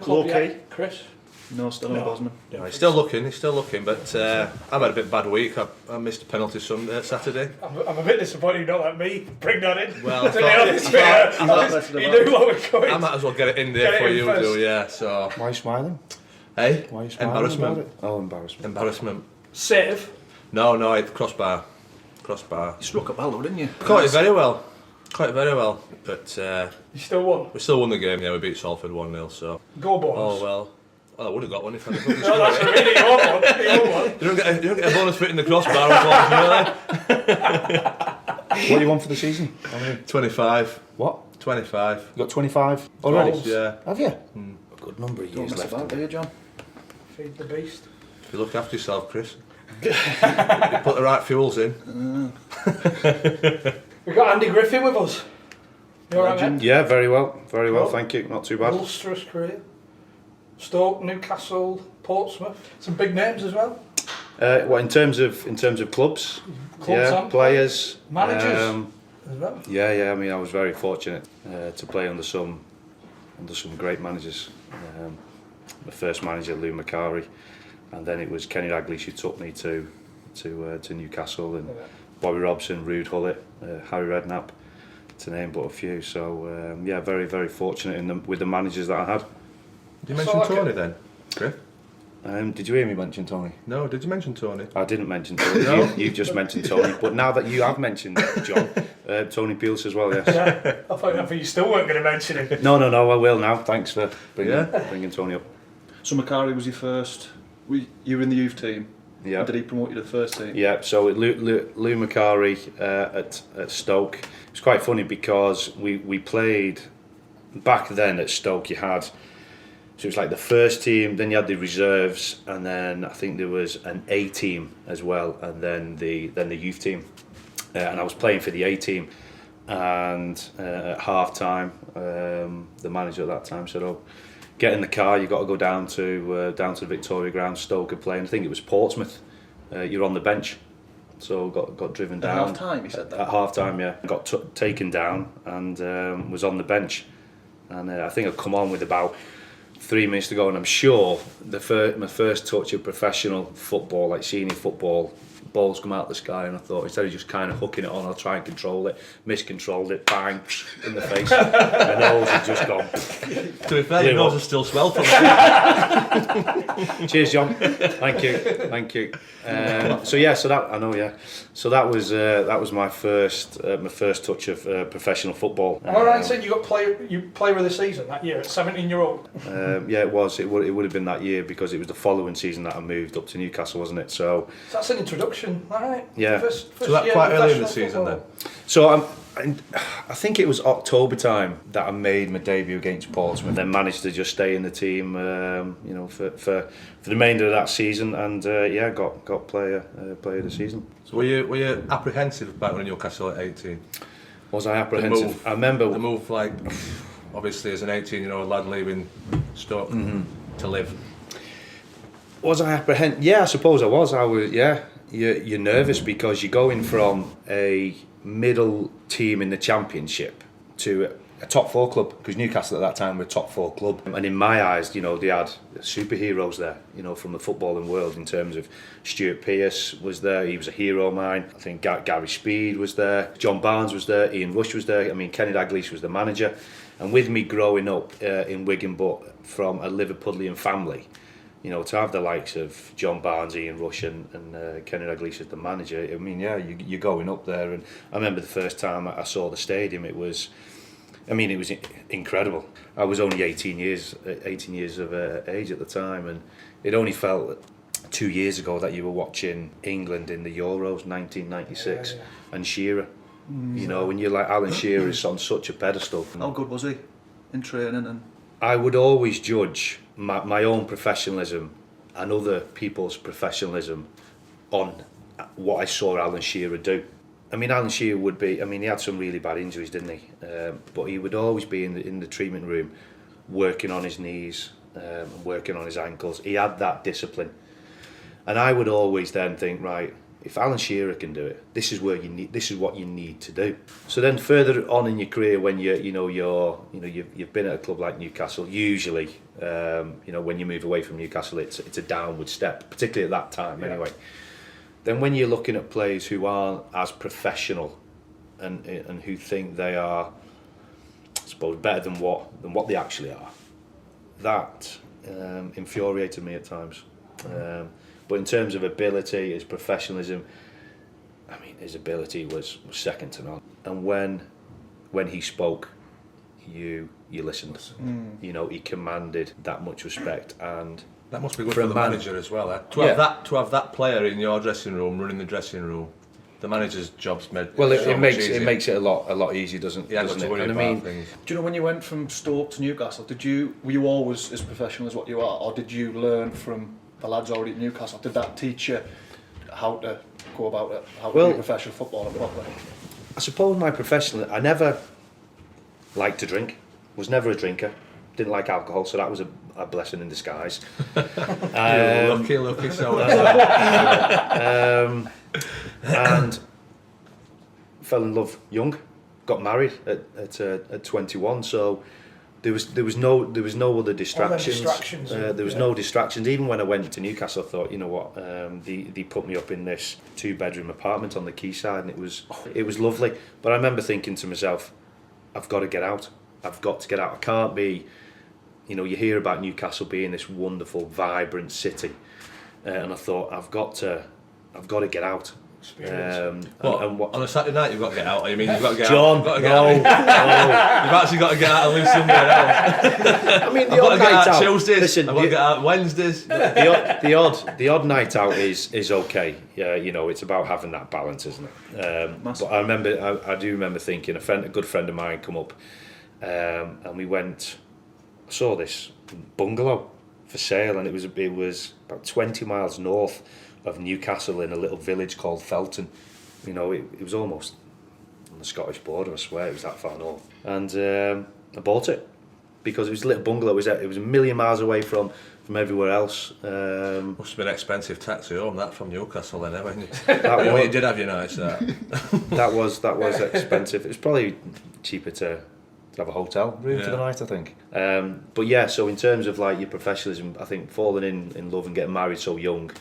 Okay, Chris? No, still on Bosman. No, he's still looking, but I've had a bit bad week. I missed a penalty Saturday. I'm a bit disappointed you don't let me bring that in. Well, you knew what was going. I might as well get it in there for you, do, yeah. So. Why are you smiling? Hey? Why are you smiling? Embarrassment. About it? Oh, embarrassment. Embarrassment. Save? No, it's crossbar. Crossbar. You struck up well, though, didn't you? Caught it very well. But you still won? we still won the game, yeah. We beat Salford 1-0, so. Go bonus. Oh, well. I would have got one if I had No, that's really you want one. You want one. You don't get a bonus for hitting the crossbar, unfortunately. What do you want for the season? 25. What? 25. You got 25 already? Goals. Yeah. Have you? A good number of years left. Do you, John? Feed the beast. You look after yourself, Chris. You put the right fuels in. We've got Andy Griffin with us. You alright, mate? Yeah, very well, Cool. thank you. Not too bad. Ulster's career. Stoke, Newcastle, Portsmouth. Some big names as well. What in terms of clubs? Clubs and players, managers as well. Yeah. I mean, I was very fortunate to play under some great managers. The first manager, Lou Macari, and then it was Kenny Dalglish who took me to Newcastle, and Bobby Robson, Rude Hullett, Harry Redknapp, to name but a few. So very, very fortunate with the managers that I had. Did you mention Tony then, Griff? Did you hear me mention Tony? No, did you mention Tony? I didn't mention Tony. No? You just mentioned Tony, but now that you have mentioned John, Tony Peels as well, yes. Yeah, I thought you still weren't going to mention him. No, I will now. Thanks for bringing Tony up. So Macari was your first. You were in the youth team. Yeah. Did he promote you to the first team? Yeah. So Lou Macari at Stoke. It was quite funny because we played back then at Stoke. You had. So it was like the first team, then you had the reserves, and then I think there was an A team as well, and then the youth team. And I was playing for the A team, and at half time, the manager at that time said, "Oh, get in the car. You got to go down to the Victoria Ground. Stoke are playing. I think it was Portsmouth. You're on the bench." So got driven down. At half time, he said that. At half time, yeah. Got taken down and was on the bench, and I think I'd come on with about 3 minutes to go, and I'm sure my first touch of professional football, like senior football, balls come out of the sky, and I thought instead of just kind of hooking it on, I'll try and control it. Miscontrolled it, bang, in the face. My nose had just gone. To be fair, your nose is still swelled from it. Cheers, John. Thank you. So that was my first touch of professional football. Am I right in saying you got player of the season that year at 17-year-old? Yeah, it was. It would have been that year because it was the following season that I moved up to Newcastle, wasn't it? So that's an introduction, right? Yeah. First So that year quite early in the professional season football. then? So I think it was October time that I made my debut against Portsmouth. Then managed to just stay in the team, for the remainder of that season, and got player of the season. So were you apprehensive back when Newcastle at 18? Was I apprehensive? The move, I remember the move, like obviously as an 18-year-old lad leaving Stoke to live. Was I apprehensive? Yeah, I suppose I was. I was. Yeah, you're nervous because you're going from a middle team in the Championship to a top four club, because Newcastle at that time were a top four club, and in my eyes, they had superheroes there, from the footballing world, in terms of Stuart Pearce was there, he was a hero of mine. I think Gary Speed was there, John Barnes was there, Ian Rush was there. I mean, Kenny Dalglish was the manager, and with me growing up in Wigan, but from a Liverpudlian family, to have the likes of John Barnes, Ian Rush and Kenny Dalglish as the manager, I mean, yeah, you're going up there. And I remember the first time I saw the stadium, it was incredible. I was only 18 years of age at the time, and it only felt 2 years ago that you were watching England in the Euros 1996 and Shearer. And you're like, Alan Shearer is on such a pedestal. How good was he in training? And I would always judge my own professionalism and other people's professionalism on what I saw Alan Shearer do. I mean, Alan Shearer would be, he had some really bad injuries, didn't he? But he would always be in the treatment room working on his knees, working on his ankles. He had that discipline. And I would always then think, right, if Alan Shearer can do it, this is what you need to do. So then further on in your career, when you've been at a club like Newcastle, usually, when you move away from Newcastle, it's a downward step, particularly at that time anyway. Then when you're looking at players who aren't as professional and who think they are, I suppose, better than what they actually are, that infuriated me at times. But in terms of ability, his professionalism, I mean, his ability was second to none. And when he spoke, you listened. He commanded that much respect, and that must be good for the manager as well. To have that player in your dressing room, running the dressing room, the manager's job's made. Well, it makes it a lot easier, doesn't it? To worry about things. Do you know when you went from Stoke to Newcastle? Were you always as professional as what you are, or did you learn from the lads already at Newcastle? Did that teach you how to go about it, how to be a professional footballer properly? I suppose my professional, I never liked to drink, was never a drinker, didn't like alcohol, so that was a blessing in disguise. Lucky so. And fell in love young, got married at 21, so there was no other distractions. There was no distractions. Even when I went to Newcastle, I thought, you know what, they put me up in this 2-bedroom apartment on the quayside, and it was lovely. But I remember thinking to myself, I've got to get out. I've got to get out. I can't be, you hear about Newcastle being this wonderful, vibrant city, and I thought I've got to get out. On a Saturday night you've got to get out. I mean, you've got to get John, out. You've actually got to get out and live somewhere else. I mean, I've got to get out Tuesdays. Listen, I've got to get out Wednesdays. the odd night out is okay. Yeah, it's about having that balance, isn't it? But I do remember thinking a good friend of mine come up, and we went. I saw this bungalow for sale, and it was about 20 miles north of Newcastle in a little village called Felton. It was almost on the Scottish border, I swear, it was that far north. And I bought it because it was a little bungalow. It was a million miles away from everywhere else. Must have been an expensive taxi home, that, from Newcastle then, haven't you? You did have your nights, that. that was expensive. It was probably cheaper to have a hotel room for the night, I think. But yeah, so in terms of like your professionalism, I think falling in love and getting married so young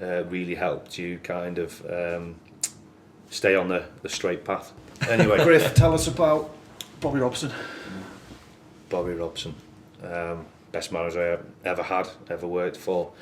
really helped you kind of stay on the straight path. Anyway, Griff, tell us about Bobby Robson. Bobby Robson, best manager I ever had, ever worked for.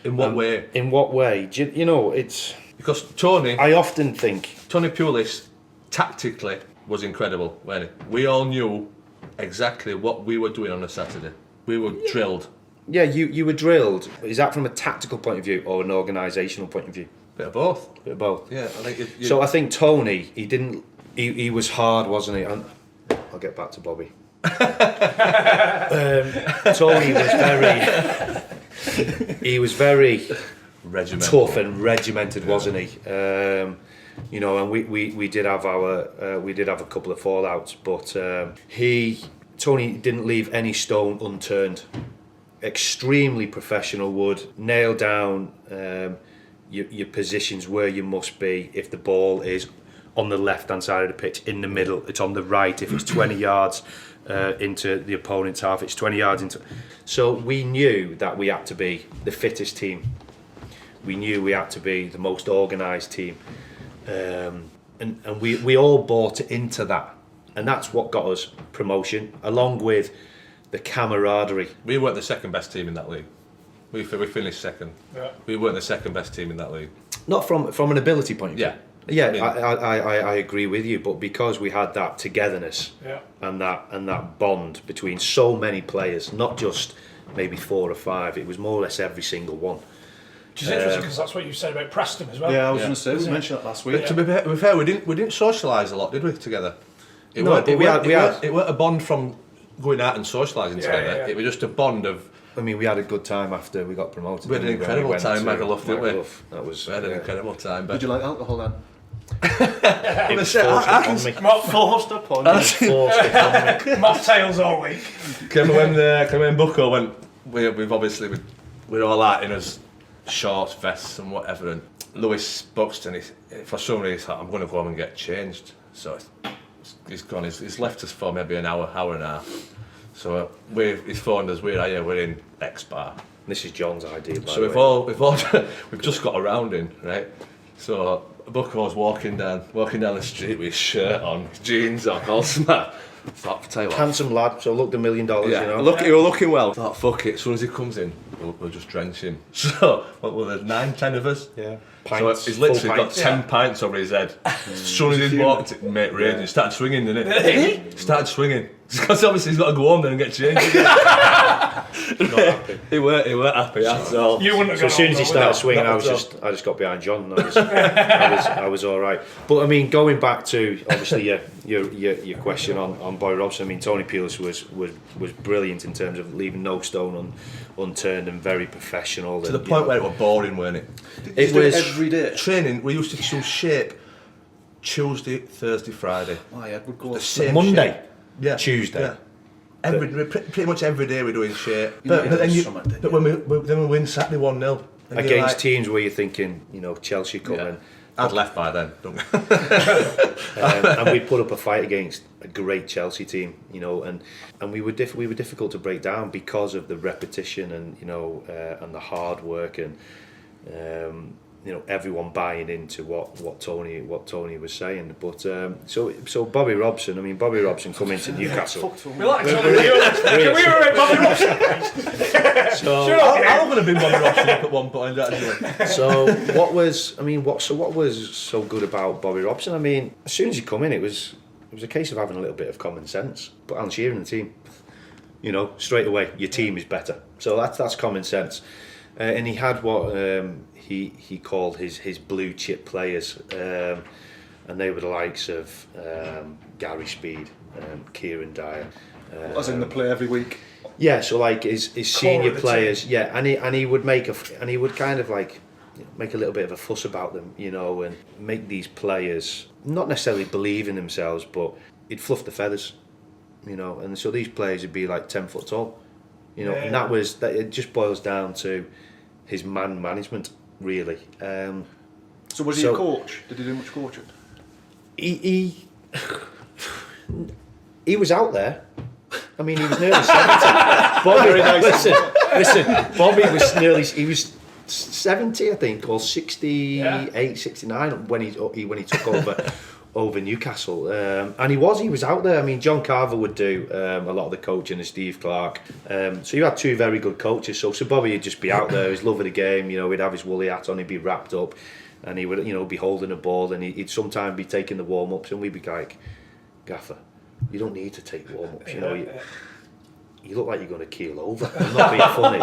In what way? In what way? It's because Tony. I often think Tony Pulis tactically was incredible, wasn't he? We all knew exactly what we were doing on a Saturday. We were drilled. Yeah, you were drilled. Is that from a tactical point of view or an organisational point of view? Bit of both. Bit of both. Yeah, I think. So I think Tony, he was hard, wasn't he? And I'll get back to Bobby. Tony was very regimented. Tough and regimented, wasn't he? And we did have a couple of fallouts, but Tony didn't leave any stone unturned. Extremely professional, would nail down your positions where you must be. If the ball is on the left hand side of the pitch, in the middle, it's on the right. If it's 20 yards into the opponent's half, it's 20 yards into. So we knew that we had to be the fittest team. We knew we had to be the most organised team. And we all bought into that, and that's what got us promotion, along with the camaraderie. We weren't the second best team in that league. We finished second. Yeah. We weren't the second best team in that league. Not from an ability point of view. Yeah. I agree with you, but because we had that togetherness and that bond between so many players, not just maybe 4 or 5, it was more or less every single one. Which is interesting because that's what you said about Preston as well. Yeah, I was going to say, we mentioned that last week. Yeah. To be fair, we didn't socialise a lot, did we, together? It weren't a bond from going out and socialising together. Yeah. It was just a bond of. I mean, we had a good time after we got promoted. We had an incredible time, Magaluf, didn't we? We had an incredible time. Did you like alcohol then? It was forced upon me. Mocktails all week. Can when Bucko went, we're all out in us shorts, vests and whatever. And Lewis Buxton, for some reason, he's like, I'm going to go home and get changed. So he's gone. He's left us for maybe an hour and a half. So he's phoned us. We're in X bar. This is John's idea. So we've just got around in, right? So Bucko's walking down the street with his shirt on, his jeans on, all smart. Thought, tell you what, handsome lad, so looked $1 million, yeah, you know. He was looking well. Thought, fuck it, as soon as he comes in, we'll just drench him. So, there's 9-10 of us. Yeah. Pints, so he's literally got 10 pints over his head. As soon as he walked, it made rage. He started swinging, didn't it? He started swinging. Because obviously he's got to go home then and get changed. Not happy. He weren't happy at all. You wouldn't have So as soon as he started swinging, no, I just got behind John. I was all right. But I mean, going back to obviously your question on Bobby Robson. I mean, Tony Pulis was brilliant in terms of leaving no stone unturned and very professional. To the point where it was boring, weren't it? It was every day. Training. We used to choose shape Tuesday, Thursday, Friday. Oh yeah, good goal. The same Monday, shape. Yeah, Tuesday. Yeah. Pretty much every day we're doing shape. Yeah, But when we win Saturday 1-0 against teams where you're thinking, you know, Chelsea coming. Yeah. I'd left by then, don't we? And we put up a fight against a great Chelsea team, you know, and we were difficult to break down because of the repetition and you know and the hard work and you know everyone buying into what Tony was saying. But so Bobby Robson, I mean Bobby Robson come into Newcastle. We like Can we rate Bobby Robson, please? So I'm going to be Bobby Robson up at one point, actually. So what was so good about Bobby Robson? I mean, as soon as he come in, it was a case of having a little bit of common sense. But Alan Shearer in the team, you know, straight away, your team is better. So that's common sense. And he had what he called his blue chip players, and they were the likes of Gary Speed, Kieran Dyer. As in the play every week. Yeah, so like his senior players, yeah, and he would kind of like make a little bit of a fuss about them, you know, and make these players not necessarily believe in themselves, but he'd fluff the feathers, you know, and so these players would be like 10 foot tall, you know, and that it just boils down to his man management, really. So was he a coach? Did he do much coaching? He was out there. I mean, he was nearly 70. Bobby, listen, Bobby was 70, I think, or 68, 69 when he took over Newcastle, and he was out there. I mean, John Carver would do a lot of the coaching, and Steve Clark. So you had two very good coaches. So Bobby would just be out there, his love of the game. You know, he'd have his woolly hat on, he'd be wrapped up, and he would, you know, be holding a ball, and he'd sometimes be taking the warm ups, and we'd be like, Gaffer, you don't need to take warm ups. You know, you look like you're going to keel over. I'm not being funny,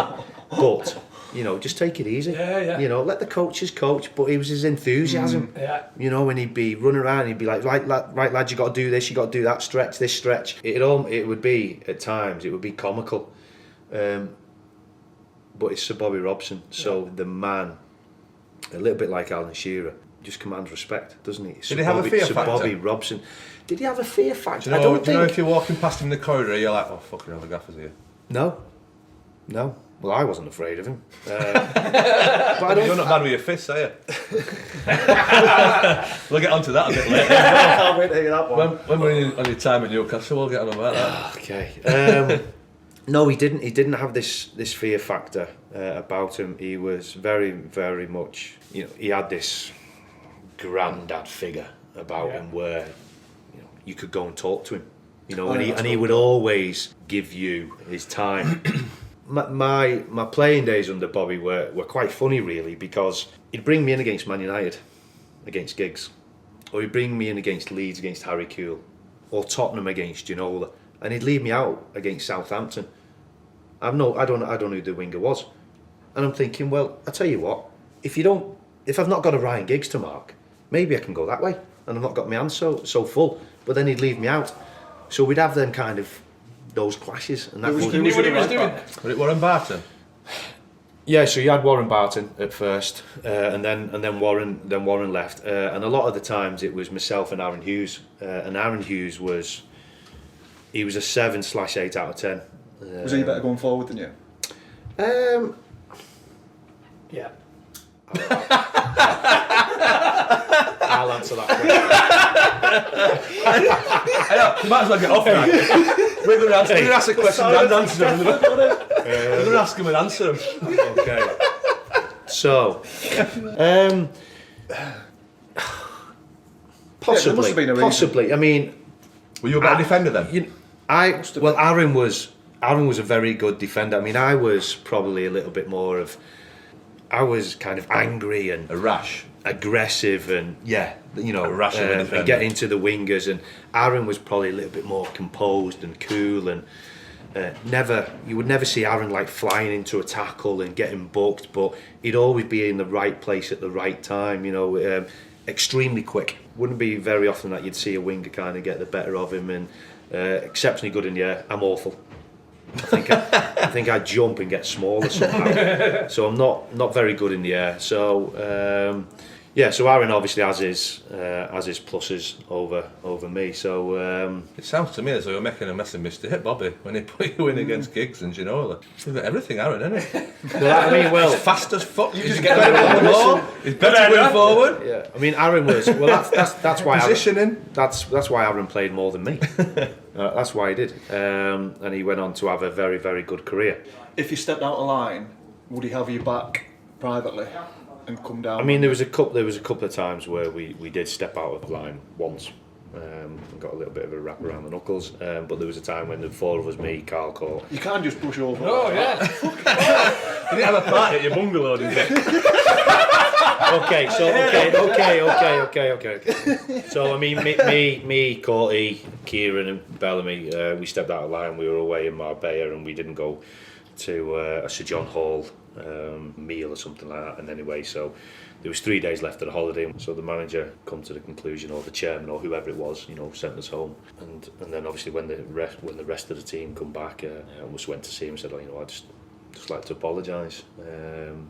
but you know, just take it easy. You know, let the coaches coach. But it was his enthusiasm. You know, when he'd be running around, he'd be like, right, lad, you got to do this, you got to do that, stretch this, stretch. It would be at times, it would be comical. But it's Sir Bobby Robson, so the man, a little bit like Alan Shearer, just commands respect, doesn't he? Did he have a fear factor? Bobby Robson. Did he have a fear factor? Do you know if you're walking past him in the corridor, you're like, oh fucking hell, the Gaffer's here? No. Well, I wasn't afraid of him. But You're not bad with your fists, are you? We'll get onto that a bit later. I can't wait to hear that one. When we're on your time at Newcastle, we'll get on about that. Okay. No, he didn't. He didn't have this fear factor about him. He was very, very much. You know, he had this granddad figure about him, where you know you could go and talk to him. You know, and he would always give you his time. My playing days under Bobby were quite funny, really, because he'd bring me in against Man United, against Giggs, or he'd bring me in against Leeds, against Harry Kewell, or Tottenham against Ginola, and he'd leave me out against Southampton. I don't know who the winger was, and I'm thinking, well, I tell you what, if I've not got a Ryan Giggs to mark, maybe I can go that way, and I've not got my hands so full. But then he'd leave me out, so we'd have them kind of those clashes, and that He knew what he was doing. Was it Warren Barton? Yeah, so you had Warren Barton at first, and then Warren left, and a lot of the times it was myself and Aaron Hughes, and Aaron Hughes was a 7/8 out of 10. Was he better going forward than you? Yeah. I'll answer that question. You might as well get off that. We're going to ask the question and answer them. We're going to ask them and answer them. Okay. So, must have been a reason. possibly. I mean, Were you a better defender then? Aaron was a very good defender. I mean, I was probably a little bit more of. I was kind of angry and A rash. aggressive and A rash of a and defender. get into the wingers, and Aaron was probably a little bit more composed and cool, and you would never see Aaron like flying into a tackle and getting booked, but he'd always be in the right place at the right time, extremely quick. Wouldn't be very often that you'd see a winger kind of get the better of him, and exceptionally good in the air. I'm awful. I think I jump and get smaller somehow. So I'm not very good in the air. So so Aaron obviously has his pluses over me. So It sounds to me as though you're making a massive mistake, Bobby, when he put you in against Giggs and Ginola. You've got everything, Aaron, isn't it? well, He's fast as fuck. He's better on the ball. He's better going forward. yeah. I mean, Aaron was that's why Positioning. That's why Aaron played more than me. That's why he did, and he went on to have a very, very good career. If you stepped out of line, would he have you back privately and come down? I mean, there was a couple of times where we did step out of line once. And got a little bit of a wrap around the knuckles, but there was a time when the four of us, me, Carl Court. You can't just push over. Oh, yeah. You didn't have a party at your bungalow, did you? Okay. So I mean, me, Courty, Kieran, and Bellamy, we stepped out of line. We were away in Marbella, and we didn't go to a Sir John Hall meal or something like that. And anyway, so there was 3 days left of the holiday. So the manager come to the conclusion, or the chairman, or whoever it was, sent us home. And then obviously when the rest of the team come back, I almost went to see him and said, I'd just like to apologise. And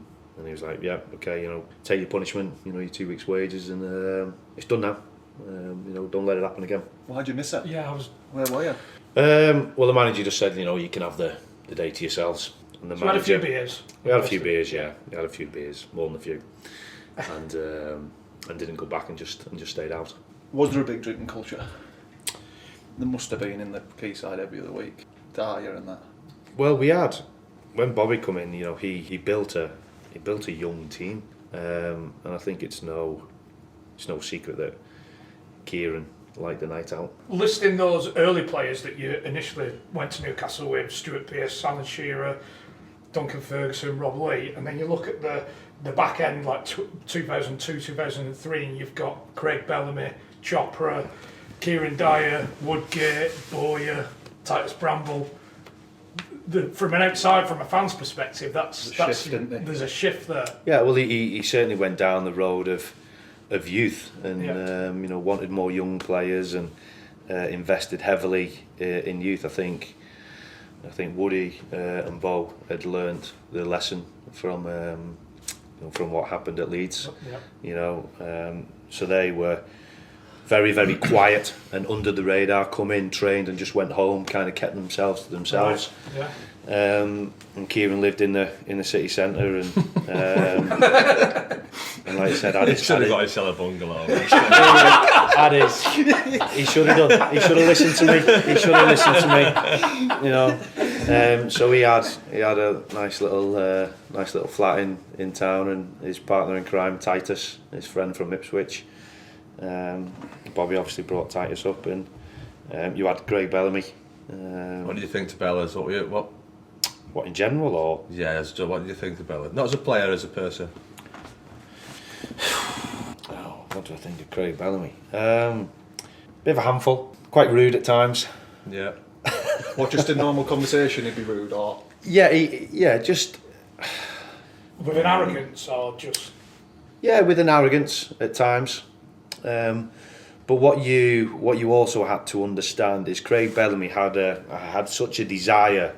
he was like, yeah, okay, take your punishment, your 2 weeks' wages, and it's done now. Don't let it happen again. Why'd you miss it? Yeah, I was. Where were you? Well, the manager just said, you can have the day to yourselves. And the So we had a few beers. We had a few beers, yeah. We had a few beers, more than a few, and didn't go back and just stayed out. Was there a big drinking culture? There must have been in the Quayside every other week. Dyer and that. Well, we had when Bobby come in. He built a young team, and I think it's no secret that Kieran liked the night out. Listing those early players that you initially went to Newcastle with, Stuart Pearce, Alan Shearer, Duncan Ferguson, Rob Lee, and then you look at the back end, like 2002, 2003, and you've got Craig Bellamy, Chopra, Kieran Dyer, Woodgate, Boyer, Titus Bramble. From an outside, from a fan's perspective, there's a shift there. Yeah, well, he certainly went down the road of youth, and wanted more young players, and invested heavily in youth. I think Woody and Bo had learnt the lesson from what happened at Leeds. So they were very, very quiet and under the radar, come in, trained, and just went home, kind of kept themselves to themselves. Right. Yeah. And Kieran lived in the city centre, and like I said, He should have got himself a bungalow. he should have done. He should have listened to me. So he had a nice little flat in town, and his partner in crime, Titus, his friend from Ipswich. Bobby obviously brought Titus up, and you had Craig Bellamy. What do you think to Bella's? What in general, or? Yeah, what do you think to Bella? Not as a player, as a person. What do I think of Craig Bellamy? Bit of a handful, quite rude at times. Yeah. What, just in normal conversation he'd be rude, or? Yeah, just. With an arrogance, or just. Yeah, with an arrogance at times. But what you also had to understand is Craig Bellamy had such a desire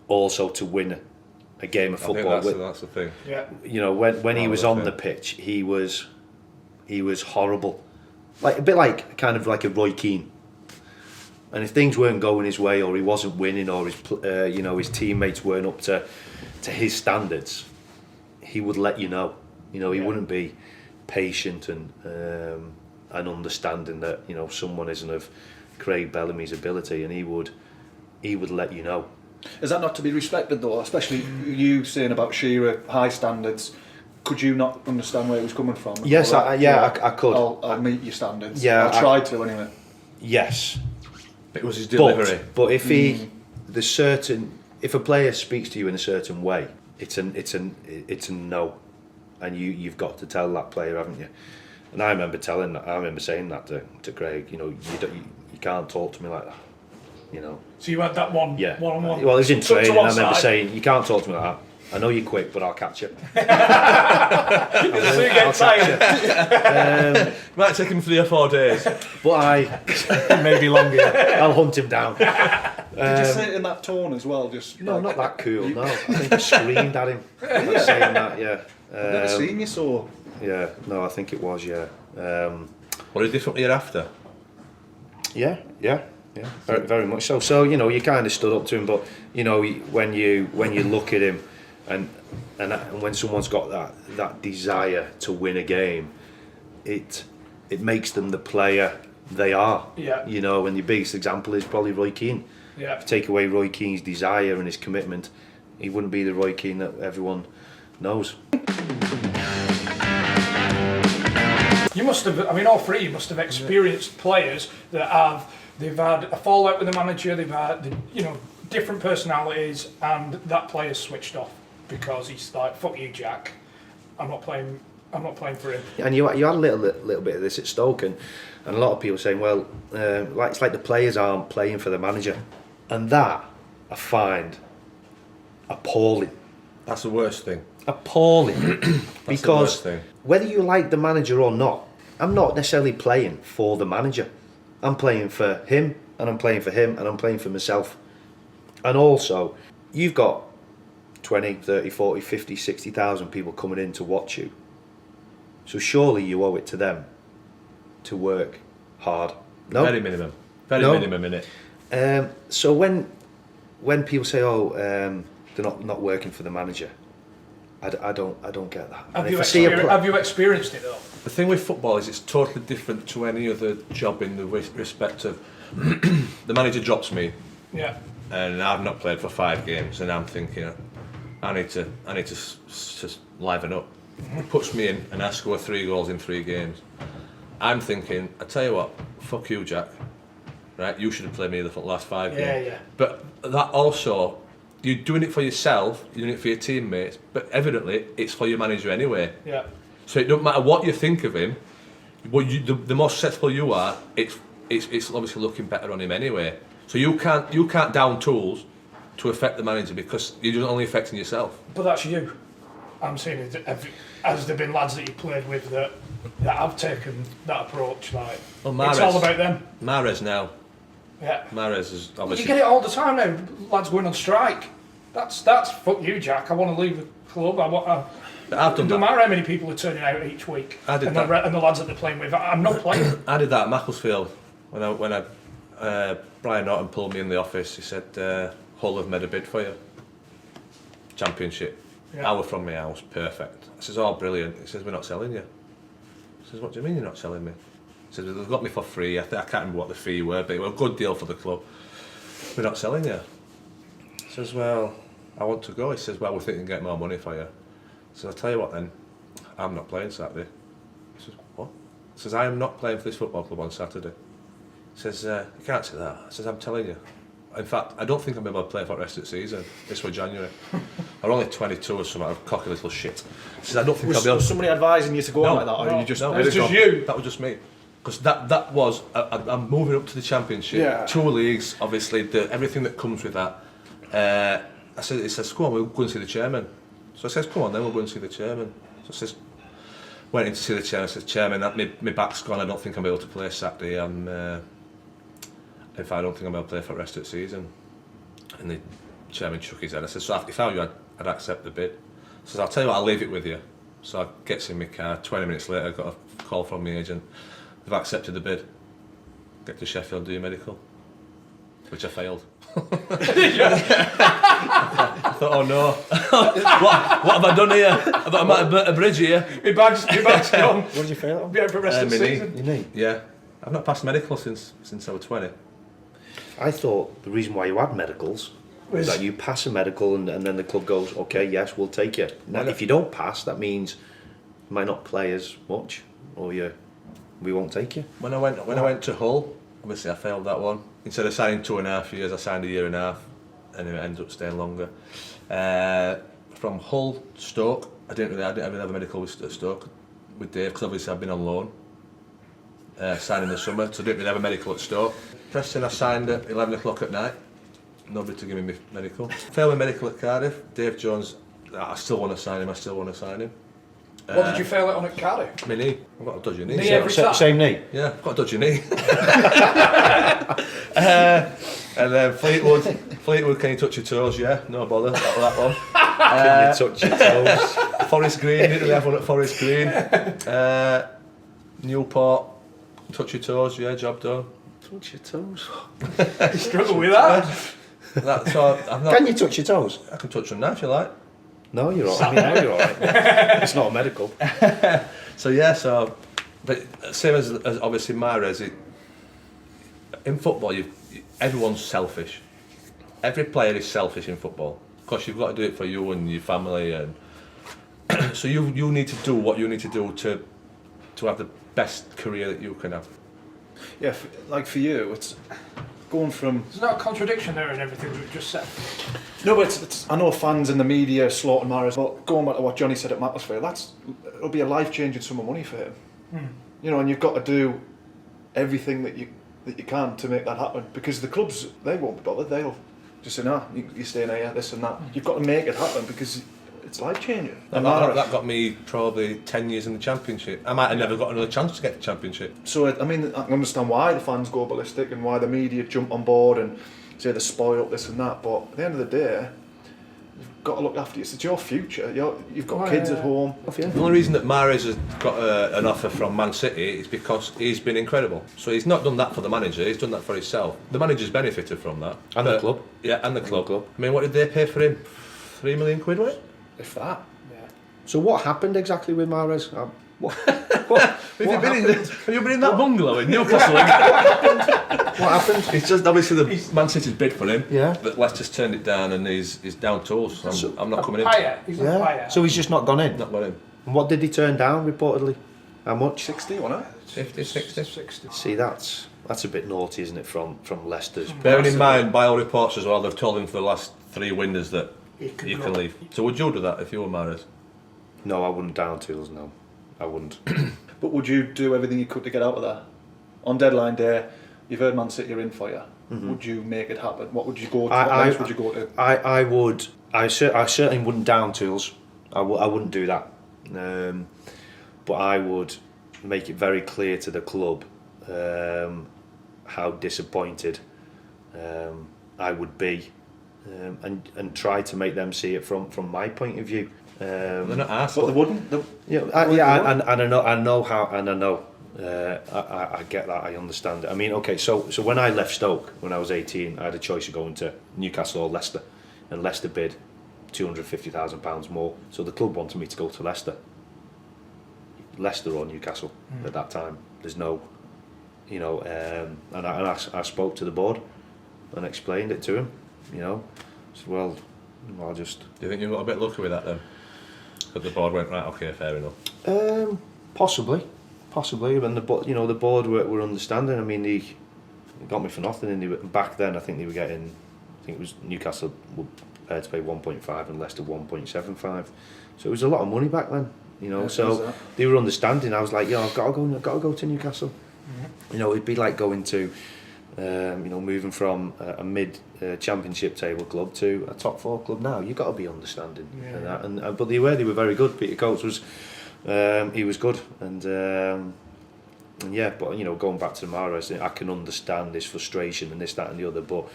also to win a game of football. I think that's the thing. Yeah. When he was on the pitch, he was horrible, like a bit like kind of like a Roy Keane. And if things weren't going his way, or he wasn't winning, or his teammates weren't up to his standards, he would let you know. You know, he Yeah. wouldn't be patient and understanding that, you know, someone isn't of Craig Bellamy's ability, and he would let you know. Is that not to be respected though? Especially you saying about Shearer, high standards. Could you not understand where he was coming from? Yes, I could. I'll meet your standards. Yeah, I'll try to anyway. Yes, It was his delivery. but if if a player speaks to you in a certain way, it's a no, and you've got to tell that player, haven't you? And I remember saying that to Craig. You know, you can't talk to me like that. You know. So you had that one Yeah. one-on-one. Well, it was in To training. one I remember side. saying, "You can't talk to me like that. I know you're quick, but I'll catch you." So you get tired. Might take him 3 or 4 days. But Maybe longer. I'll hunt him down. Did you say it in that tone as well? Just No, like, not that cool. No, I think I screamed at him. For saying that. Yeah. I've never seen you so. Yeah. No, I think it was. Yeah. What a different year after. Yeah. Very, very much so. So you know, you kind of stood up to him, but you know, when you look at him, and when someone's got that desire to win a game, it makes them the player they are. Yeah. You know, and the biggest example is probably Roy Keane. Yeah. If you take away Roy Keane's desire and his commitment, he wouldn't be the Roy Keane that everyone knows. You must have. I mean, all three. You must have experienced players that they've had a fallout with the manager. They've had different personalities, and that player's switched off because he's like, "Fuck you, Jack. I'm not playing for him." And you had a little bit of this at Stoke, and a lot of people saying, well, it's like the players aren't playing for the manager, and that I find appalling. That's the worst thing. Appalling. That's the worst thing. Whether you like the manager or not, I'm not necessarily playing for the manager. I'm playing for him, and I'm playing for him, and I'm playing for myself. And also, you've got 20, 30, 40, 50, 60,000 people coming in to watch you. So surely you owe it to them to work hard. No? Very minimum. Very No. minimum, innit? So when people say, "Oh, they're not working for the manager," I don't get that. And if I see Have you experienced it though? The thing with football is it's totally different to any other job in the respect of the manager drops me Yeah. and I've not played for 5 games and I'm thinking I need to liven up. He puts me in and I score 3 goals in 3 games. I'm thinking, I tell you what, fuck you, Jack. Right, you should have played me the last 5 games. Yeah. But that also, you're doing it for yourself, you're doing it for your teammates, but evidently it's for your manager anyway. Yeah. So it doesn't matter what you think of him. The more successful you are, it's obviously looking better on him anyway. So you can't down tools to affect the manager because you're only affecting yourself. But that's you. I'm saying, has there been lads that you played with that have taken that approach? Like, Well, it's all about them. Mahrez now. Yeah. Mahrez is You obviously. get it all the time now. Lads going on strike. That's fuck you, Jack. I want to leave the club. I've done No that. matter how many people are turning out each week. I did and that. And the lads that they're playing with, I'm not playing. I did that at Macclesfield when Brian Norton pulled me in the office. He said, "Hull have made a bid for you. Championship. Yeah. Hour from my house, perfect." I says, "Oh, brilliant." He says, "We're not selling you." I says, "What do you mean you're not selling me?" He says, "They've got me for free. I can't remember what the fee were, but it was a good deal for the club. We're not selling you." I says, "Well, I want to go." He says, "Well, we think we can get more money for you." I says, "I'll tell you what then, I'm not playing Saturday." He says, "What?" He says, "I am not playing for this football club on Saturday." He says, "You can't say that." I says, "I'm telling you. In fact, I don't think I'm able to play for the rest of the season. This was January. I'm only 22 or something, I'm a cocky little shit." He says, "I don't think I'll be able Was to..." somebody advising you to go on like that, or no, you just? no, It was just you. That was just me. Because that was, I'm moving up to the Championship, Yeah. 2 leagues, obviously, everything that comes with that. He says, "Come on, we'll go and see the chairman." So I says, "Come on then, we'll go and see the chairman." So I says, went in to see the chairman. I says, "Chairman, my back's gone, I don't think I'm able to play Saturday. If I don't think I'm able to play for the rest of the season." And the chairman shook his head. I said, "So if I were you, I'd accept the bid." I says, "I'll tell you what, I'll leave it with you." So I gets in my car, 20 minutes later I got a call from my agent. "They've accepted the bid. Get to Sheffield, do your medical." which I failed. I thought, oh no, what have I done here? I thought I might have burnt a bridge here. My bag's gone. What did you fail on? Yeah, for the rest of the my knee. season. Your knee? Yeah, I've not passed medical since I was 20. I thought the reason why you had medicals was that you pass a medical and then the club goes, okay, yes, we'll take you. Now, if you don't pass, that means you might not play as much, or we won't take you. When I went to Hull, obviously I failed that one. Instead of signing 2.5 years, I signed 1.5 years, and it ended up staying longer. From Hull to Stoke, I didn't have a medical at Stoke with Dave, because obviously I've been on loan, signed in the summer, so I didn't really have a medical at Stoke. Preston, I signed at 11 o'clock at night. Nobody to give me my medical. Failed my medical at Cardiff. Dave Jones, I still want to sign him. What did you fail it on at Cardiff? My knee. I've got a dodgy knee. Knee every time? Same knee? Yeah, I've got a dodgy knee. And then Fleetwood, can you touch your toes? Yeah, no bother, that one. Can you touch your toes? Forest Green, didn't really have one at Forest Green. Newport, touch your toes, yeah, job done. Touch your toes? You struggle with that? Can you touch your toes? I can touch them now if you like. No, you're alright. I mean, no, you're alright. It's not a medical. But same as obviously Mahrez, in football, everyone's selfish. Every player is selfish in football. Because you've got to do it for you and your family, and so you need to do what you need to do to have the best career that you can have. Yeah, like for you, it's going from... There's not a contradiction there in everything we've just said. No, but it's I know fans in the media slaughtering Mahrez, but going back to what Johnny said at Macclesfield, it'll be a life-changing sum of money for him. You know, and you've got to do everything that you can to make that happen, because the clubs, they won't be bothered. They'll just say, no, you're staying here, this and that. You've got to make it happen because it's life-changing. And That got me probably 10 years in the Championship. I might have never got another chance to get the Championship. So, I mean, I understand why the fans go ballistic and why the media jump on board and say they're spoiled, this and that, but at the end of the day, you've got to look after you. It's your future. You've got kids at home. The only reason that Mahrez has got an offer from Man City is because he's been incredible. So he's not done that for the manager, he's done that for himself. The manager's benefited from that. And the club. Yeah, and the club. I mean, what did they pay for him? 3 million quid, was it? If that. Yeah. So what happened exactly with Mahrez? Have you been in that bungalow in Newcastle? What happened? It's just obviously the Man City's bid for him, Yeah. but Leicester's turned it down and he's down tools. So I'm not coming in. He's a player. So he's just not gone in? Not got him. And what did he turn down, reportedly? How much? 60, wasn't it? 50, 60. 60. See, that's a bit naughty, isn't it, from Leicester's? Bearing in mind, by all reports as well, they've told him for the last 3 windows that You can you go. can leave. So would you do that if you were Mahrez? No, I wouldn't down tools, no. I wouldn't. But would you do everything you could to get out of there? On deadline day, you've heard Man City are in for you. Would you make it happen? What would you go to? What lengths would you go to? I would. I certainly wouldn't down tools. I wouldn't do that. But I would make it very clear to the club how disappointed I would be, and try to make them see it from my point of view. They're not asked. But they wouldn't. I know how, and I know. I get that. I understand it. I mean, okay. So when I left Stoke when I was 18, I had a choice of going to Newcastle or Leicester, and Leicester bid £250,000 more. So the club wanted me to go to Leicester. Leicester or Newcastle at that time. There's no, and I spoke to the board and explained it to him. I said, well, I'll just. Do you think you got a bit lucky with that then? But the board went, right, okay, fair enough. Possibly, and the board were understanding. I mean, he got me for nothing, and back then I think they were getting, it was Newcastle were prepared to pay 1.5 and Leicester 1.75, so it was a lot of money back then. So they were understanding. I was like, I've got to go to Newcastle. It'd be like going to, moving from a mid championship table club to a top 4 club now. You've got to be understanding. Yeah. And that. But they were very good. Peter Coates was, he was good. And but going back to Mahrez, I can understand this frustration and this, that, and the other. But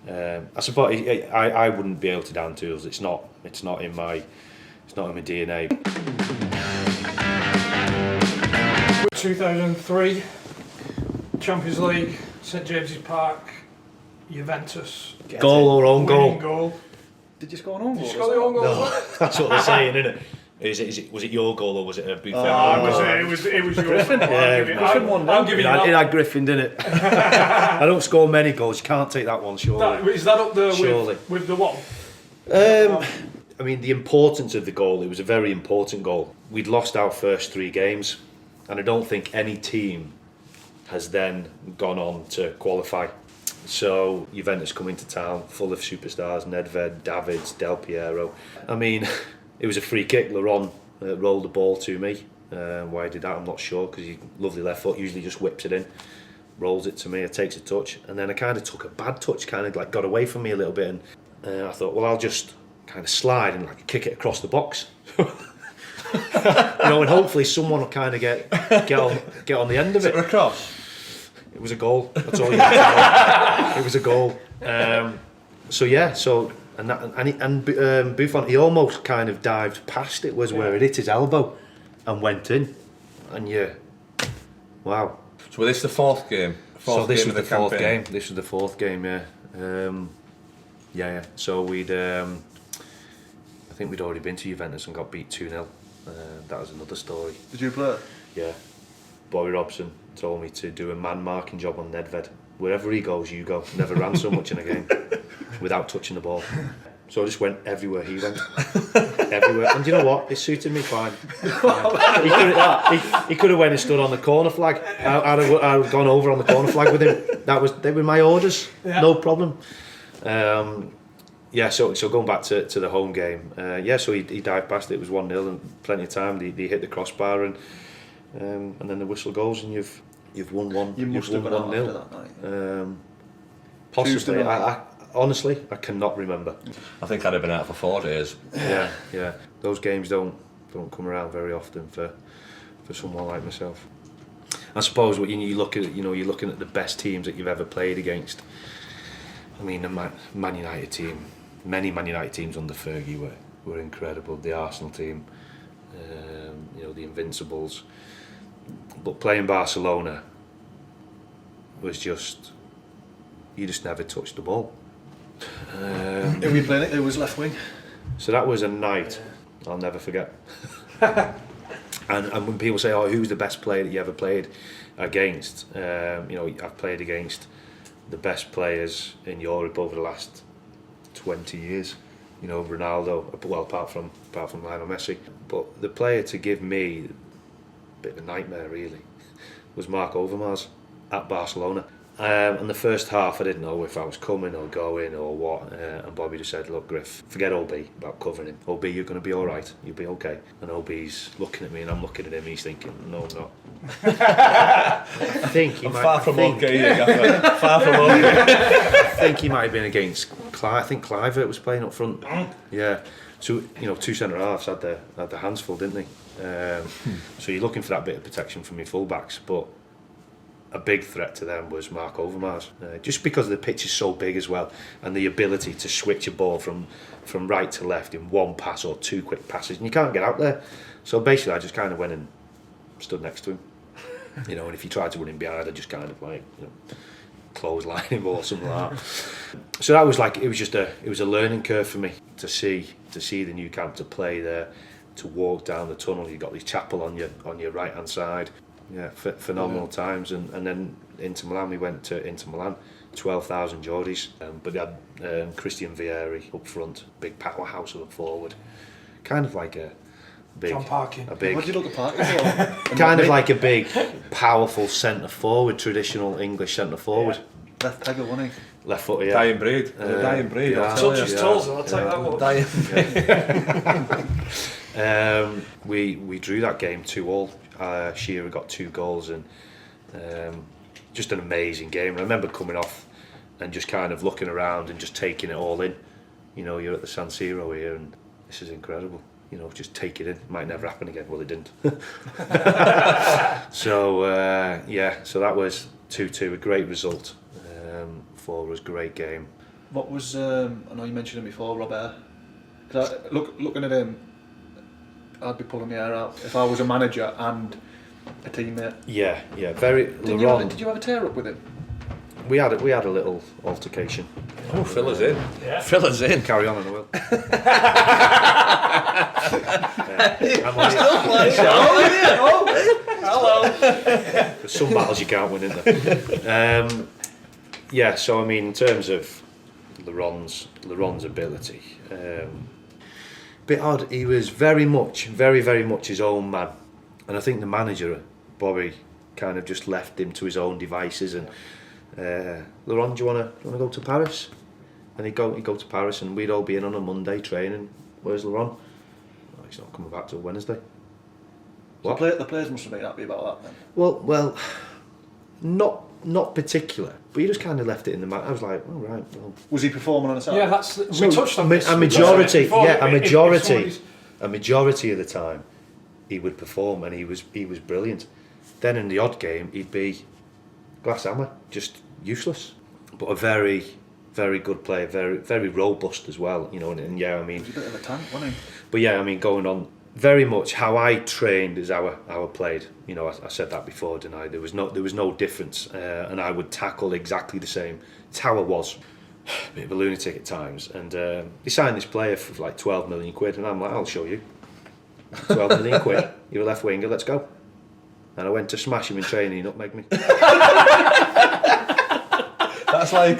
I suppose I wouldn't be able to down tools. It's not in my DNA. 2003, Champions League, St James's Park. Juventus Goal or own winning goal? goal. Did you score an own goal? Did you score the own goal? No, that's what they're saying, isn't it? Was it your goal or was it a Buffon? It was yours. Griffin. Griffin won. I'm giving you It that. had Griffin, didn't it? I don't score many goals. You can't take that one, surely. Is that up there Surely. with the one? I mean, the importance of the goal, it was a very important goal. We'd lost our first 3 games, and I don't think any team has then gone on to qualify. So Juventus come into town full of superstars, Nedved, Davids, Del Piero. I mean, it was a free kick. Laurent rolled the ball to me. Why he did that, I'm not sure, because he lovely left foot, usually just whips it in, rolls it to me, it takes a touch, and then I kind of took a bad touch, kind of like got away from me a little bit, and I thought, well, I'll just kind of slide and like kick it across the box. And hopefully someone will kind of get on the end of it. Across. It was a goal. That's all you need to know. It was a goal. And Buffon, he almost kind of dived past it, where it hit his elbow and went in. And wow. So this is the 4th game. This was of the fourth campaign. game. This was the 4th game. Yeah. So we'd, I think we'd already been to Juventus and got beat 2-0. That was another story. Did you play? Yeah. Bobby Robson told me to do a man marking job on Nedved. Wherever he goes, you go. Never ran so much in a game without touching the ball. So I just went everywhere he went. Everywhere. And you know what? It suited me fine. He could have went and stood on the corner flag. I'd have gone over on the corner flag with him. They were my orders. Yeah. No problem. So going back to the home game. So he dived past it. It was 1-0 and plenty of time. He hit the crossbar and then the whistle goes and you've won one. You must have gone 1-0. after that night. Possibly. Honestly, I cannot remember. I think I'd have been out for 4 days. Yeah. Those games don't come around very often for someone like myself. I suppose when you look at you're looking at the best teams that you've ever played against. I mean, the Man United team, many Man United teams under Fergie were incredible. The Arsenal team, the Invincibles. But playing Barcelona was you just never touched the ball. Who were you playing it? Who was left wing? So that was a night I'll never forget. and when people say, "Oh, who's the best player that you ever played against?" I've played against the best players in Europe over the last 20 years. Ronaldo, well, apart from Lionel Messi. But the player to give me a bit of a nightmare really was Marc Overmars at Barcelona. And the first half I didn't know if I was coming or going or what, and Bobby just said, "Look, Griff, forget OB about covering him. OB, you're going to be alright, you'll be okay." And OB's looking at me and I'm looking at him, he's thinking, "No, I'm not." I think he might, far from okay. Far from okay. I think he might have been against Clive. I think Clivert was playing up front. Yeah. So, 2 centre halves had their hands full, didn't they? So you're looking for that bit of protection from your full-backs, but a big threat to them was Marc Overmars, just because the pitch is so big as well, and the ability to switch a ball from right to left in one pass or 2 quick passes, and you can't get out there. So basically I just kind of went and stood next to him, and if he tried to run in behind, I just kind of clothesline him or something like that. So that was it was a learning curve for me to see the new camp, to play there, to walk down the tunnel. You've got this chapel on your right hand side. Yeah, phenomenal times, and then Inter Milan. We went to Inter Milan, 12,000 Geordies, but they had Christian Vieri up front, big powerhouse up forward, kind of like a big, John Parkin. What did you look at Parkin for? kind of like a big, powerful centre forward, traditional English centre forward. Yeah. Left pegger, wasn't he? Left footer, yeah. Dying breed. Dying breed. yeah. I'll tell Touch you. his toes, I'll take that one. Dying breed. We drew that game 2-2. Shearer got 2 goals and just an amazing game. I remember coming off and just kind of looking around and just taking it all in. You're at the San Siro here and this is incredible. Just take it in. Might never happen again. Well, it didn't. So that was 2-2, a great result. 4 was a great game. What was, I know you mentioned him before, Robert. Looking at him, I'd be pulling my hair out if I was a manager and a teammate. Yeah, very. Did you have a tear up with him? we had a little altercation. Oh, fill us in. Yeah. Fill us in. Carry on, and I will. I'm on Hello. There's some battles you can't win, isn't there? Yeah, so I mean, in terms of Laurent's ability, bit odd. He was very much his own man, and I think the manager, Bobby, kind of just left him to his own devices. And Laurent, do you want to go to Paris? And he'd go to Paris, and we'd all be in on a Monday training. Where's Laurent? Oh, he's not coming back till Wednesday. What? The players must have been happy about that then. Well, not particular, but he just kind of left it in the mat. I was like, oh right. Well. Was he performing on the side? Yeah, we touched on this. A majority of the time, he would perform, and he was brilliant. Then in the odd game, he'd be glass hammer, just useless. But a very, very good player, very, very robust as well. You know, and yeah, I mean, He was a bit of a tank, wasn't he? but yeah, I mean, going on. Very much how I trained is how I played. You know, I said that before, didn't I? There was no difference, and I would tackle exactly the same. It's how I was. A bit of a lunatic at times, and he signed this player for like 12 million quid, and I'm like, I'll show you. 12 million quid. You're a left winger. Let's go. And I went to smash him in training. He nutmegged me. That's why he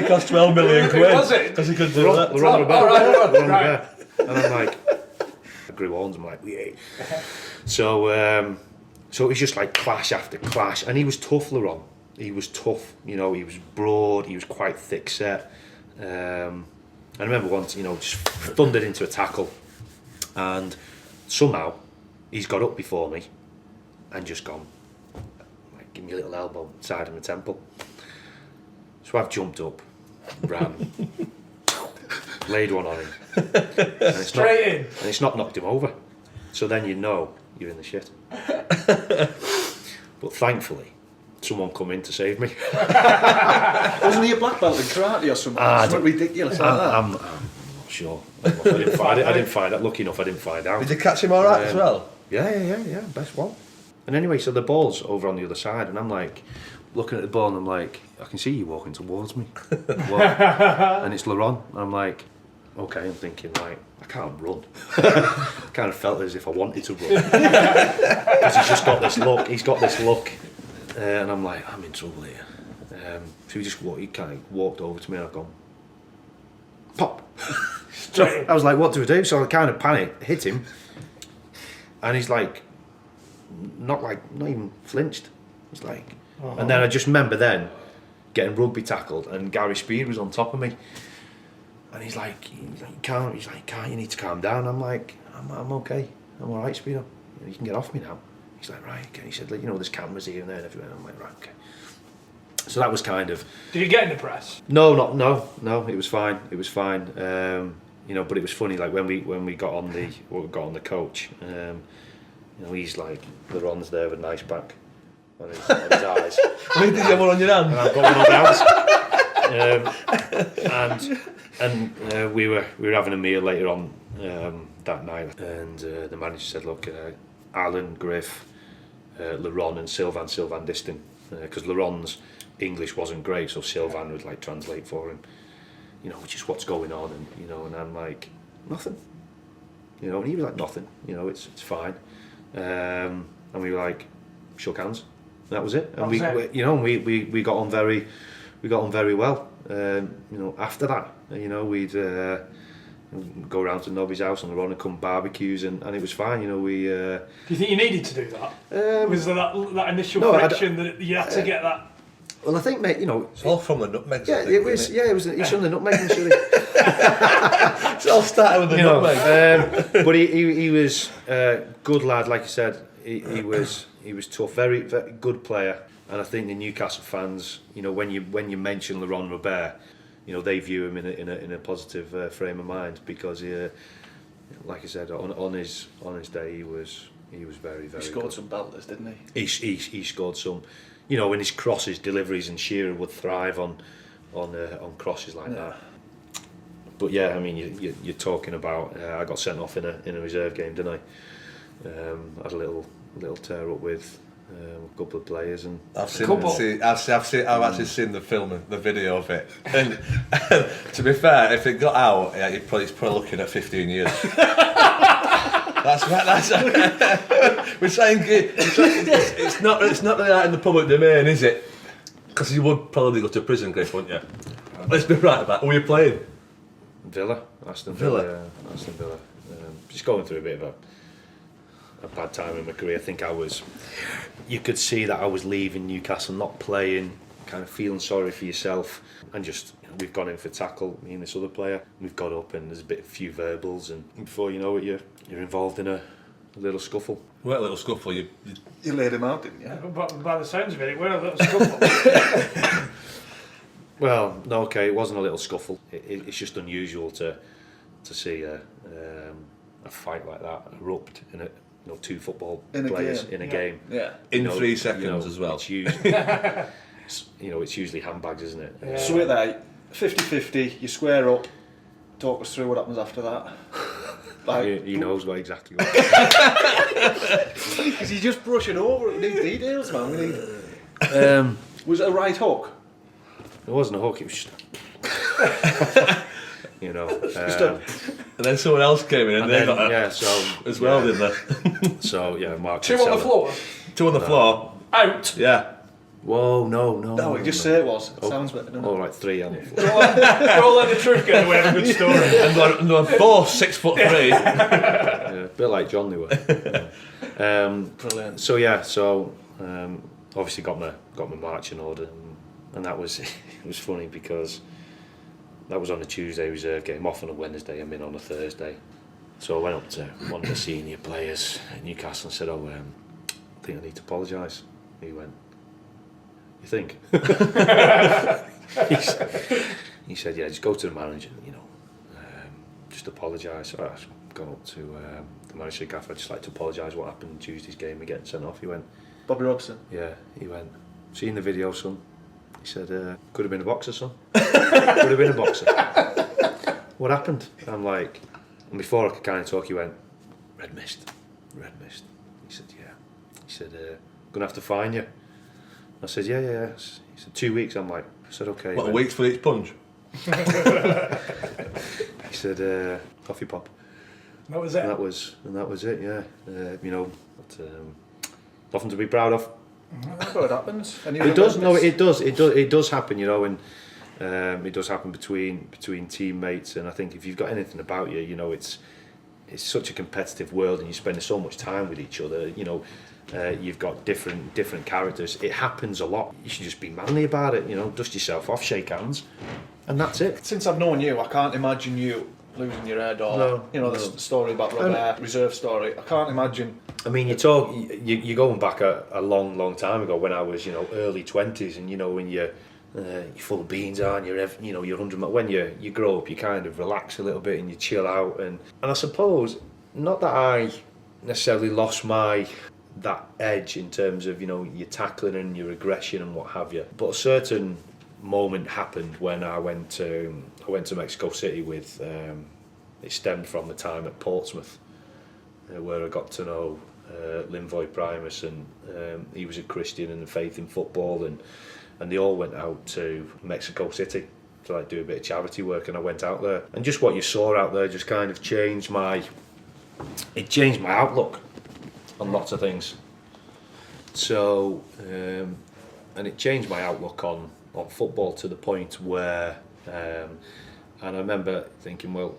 cost 12 million quid. Was it? Because he couldn't do that. We're on the back. Right. And I'm like, I grew horns. I'm like, yeah. So it was just like clash after clash, and he was tough, Laurent. He was tough. You know, he was broad. He was quite thick set. I remember once, you know, just thundered into a tackle, and somehow he's got up before me, and just gone, like, give me a little elbow side of my temple. So I've jumped up, ran, laid one on him, and it's not knocked him over. So then you know you're in the shit. But thankfully, someone come in to save me. Wasn't he a black belt in karate or something ridiculous like that? I'm not sure. I didn't find out. Lucky enough, I didn't find out. Did you catch him all right as well? Yeah, best one. And anyway, so the ball's over on the other side, and I'm like, looking at the ball, and I'm like, I can see you walking towards me. What? And it's Laurent. And I'm like, okay, I'm thinking, like, I can't run. I kind of felt as if I wanted to run. Because he's just got this look. He's got this look. And I'm like, I'm in trouble here. So he kind of walked over to me, and I've gone, pop. So I was like, what do I do? So I kind of panicked, hit him. And he's like, not even flinched. It's like, and then I just remember then getting rugby tackled, and Gary Speed was on top of me, and he's like, can't you need to calm down? I'm like, I'm okay, I'm all right, Speedo, you can get off me now. He's like, right, okay. He said, you know, there's cameras here and there and everywhere. I'm like, right, okay. So that was kind of. Did you get in the press? No, it was fine. You know, but it was funny, like when we got on the coach, you know, he's like, Laurent's there with an ice pack on his eyes. Did you have one on your hand? And I've got one on the house. And we were having a meal later on that night, and the manager said, look, Alan, Griff, Laurent and Sylvain Distin, because Laurent's English wasn't great, so Sylvain would like translate for him, you know, just what's going on, and you know, and I'm like, nothing, you know, and he was like, nothing, you know, it's fine, and we were like, shook hands, and that was it, and we you know, we got on very well, you know, after that, you know, we'd go around to Nobby's house and run and come barbecues, and it was fine, you know. We. Do you think you needed to do that? Was there that initial friction that you had to get that? Well, I think, mate, you know, it's all from the nutmegs. Yeah, it was. Yeah, it was. It's from the nutmeg, surely. It's all started with the nutmeg. But he was a good lad, like I said. He was tough, very, very good player, and I think the Newcastle fans, you know, when you mention Laurent Robert, you know, they view him in a positive frame of mind, because like I said, on his day he was very, very. He scored good. some belters, didn't he? He scored some, you know, in his crosses, deliveries, and Shearer would thrive on crosses like that. But yeah, I mean, you're talking about. I got sent off in a reserve game, didn't I? I had a little tear up with a couple of players, and I've actually seen the film, the video of it, and to be fair, if it got out, yeah, it's probably looking at 15 years. That's right. We're saying it's not really out in the public domain, is it? Because you would probably go to prison, Griff, wouldn't you? Let's be right about. Who are you playing? Aston Villa. Yeah, Aston Villa. Just going through a bit of a bad time in my career. I think you could see that I was leaving Newcastle, not playing, kind of feeling sorry for yourself, and just we've gone in for tackle, me and this other player. We've got up and there's a few verbals, and before you know it, you're involved in a little scuffle. What a little scuffle? You laid him out, didn't you? Yeah, but by the sounds of it we're a little scuffle. Well, no, okay, it wasn't a little scuffle. It's just unusual to see a fight like that erupt in two football players in a game. Yeah. In 3 seconds as well. It's usually, it's usually handbags, isn't it? Yeah. So with that, 50-50, you square up, talk us through what happens after that. He knows what exactly what. Because he's just brushing over it. We need details, man. We need... Was it a right hook? It wasn't a hook, it was just And then someone else came in and they got as well, didn't they? So, Mark. 2 on the floor. 2 on the floor. Out. Yeah. Whoa, no. No, just say it was. It sounds better, doesn't it? All right, 3 on the floor. Don't let the truth get away with a good story. And they were both 6'3". Yeah, a bit like John they were. Brilliant. So obviously got my marching order, and that was it was funny because that was on a Tuesday. It was a game off on a Wednesday. I'm in on a Thursday. So I went up to one of the senior players at Newcastle and said, I think I need to apologise. He went, you think? He said, yeah, just go to the manager, just apologise. So I gone up to the manager, Gaff, I'd just like to apologise what happened in Tuesday's game, we getting sent off. He went, Bobby Robson? Yeah, he went, seen the video, son? He said, could have been a boxer, son. Could have been a boxer. What happened? I'm like, and before I could kind of talk, he went, red mist. He said, yeah. He said, gonna have to fine you. I said, yeah. He said, 2 weeks. I'm like, I said, okay. What, a week for each punch? He said, coffee pop. That was it. And that was it, yeah. But, nothing to be proud of. But it happens. It does happen, and it does happen between teammates. And I think if you've got anything about you, it's such a competitive world, and you spend so much time with each other. You've got different characters. It happens a lot. You should just be manly about it. Dust yourself off, shake hands, and that's it. Since I've known you, I can't imagine you losing your head or the story about Robert, reserve story. I can't imagine. I mean, you're going back a long time ago when I was early 20s, and when you're full of beans, aren't you? You're 100. When you grow up, you kind of relax a little bit and you chill out, and I suppose not that I necessarily lost that edge in terms of your tackling and your aggression and what have you, but a certain moment happened when I went to Mexico City with it stemmed from the time at Portsmouth where I got to know Linvoy Primus, and he was a Christian and a faith in football, and they all went out to Mexico City to do a bit of charity work, and I went out there, and just what you saw out there just kind of changed my outlook on lots of things. So and it changed my outlook on football to the point where and I remember thinking, well,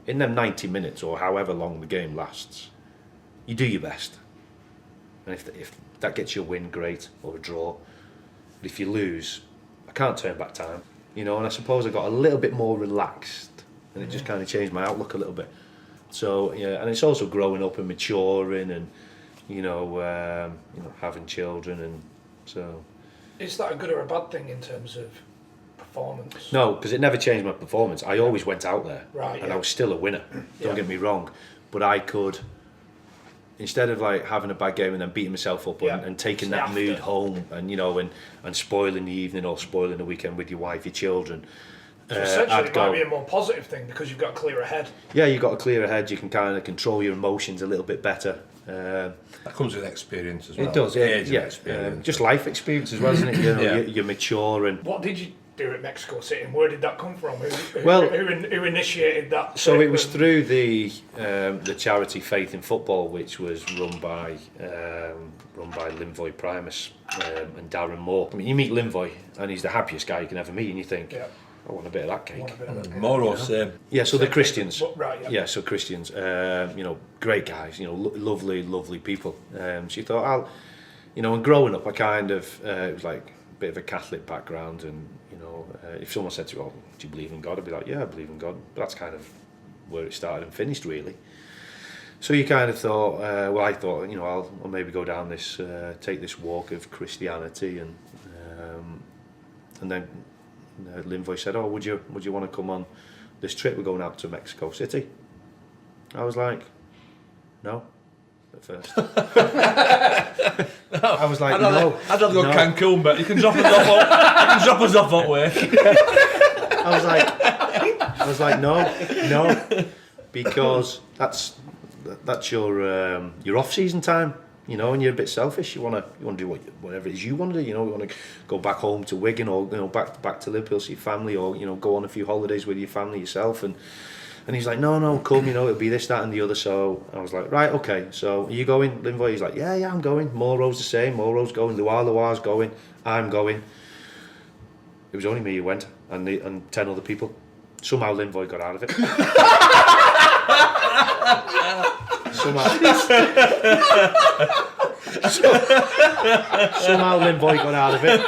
in them 90 minutes or however long the game lasts, you do your best, and if that gets you a win, great, or a draw. But if you lose, I can't turn back time, and I suppose I got a little bit more relaxed, and it just kind of changed my outlook a little bit. So and it's also growing up and maturing, and having children, and so. Is that a good or a bad thing in terms of performance? No, because it never changed my performance. I always went out there, and I was still a winner. Don't get me wrong, but I could, instead of having a bad game and then beating myself up and taking that mood home, and and spoiling the evening or spoiling the weekend with your wife, your children, So essentially, I'd it go. might be a more positive thing because you've got a clearer head. Yeah, you've got a clearer head. You can kind of control your emotions a little bit better. That comes with experience as well. It does, yeah. Age and Yeah, experience. just life experience as well, isn't it? You know, Yeah. you're mature and. What did you do at Mexico City, and where did that come from? Well- Who initiated that? So trip it was and- through the charity Faith in Football, which was run by Linvoy Primus and Darren Moore. I mean, you meet Linvoy, and he's the happiest guy you can ever meet, and you think, Yeah. I want a bit of that cake. Want a bit of that. Moro, same. Yeah, so Same the Christians. thing, right, yeah. Yeah, so Christians. You know, great guys. You know, lovely, lovely people. So you thought, and growing up, I kind of it was like a bit of a Catholic background, and you know, if someone said to me, "Oh, do you believe in God?" I'd be like, "Yeah, I believe in God." But that's kind of where it started and finished, really. So you kind of thought, I thought, you know, I'll maybe go down this, take this walk of Christianity, and then Linvoy said, "Oh, would you want to come on this trip? We're going out to Mexico City." I was like, "No," at first. I was like, "No." I'd rather go no. Cancun, but you can drop us off. You can drop us off that way. I was like, no, because that's your off-season time, you know, and you're a bit selfish. You want to do whatever it is you want to do. You know, you want to go back home to Wigan, or you know, back to Liverpool, see your family, or you know, go on a few holidays with your family yourself. And he's like, no, come, you know, it'll be this, that, and the other. So I was like, right, okay. So are you going, Linvoy? He's like, yeah, I'm going. Moro's the same. Moro's going. Luar's going. I'm going. It was only me who went, and 10 other people. Somehow Linvoy got out of it. Somehow Linvoy got out of it.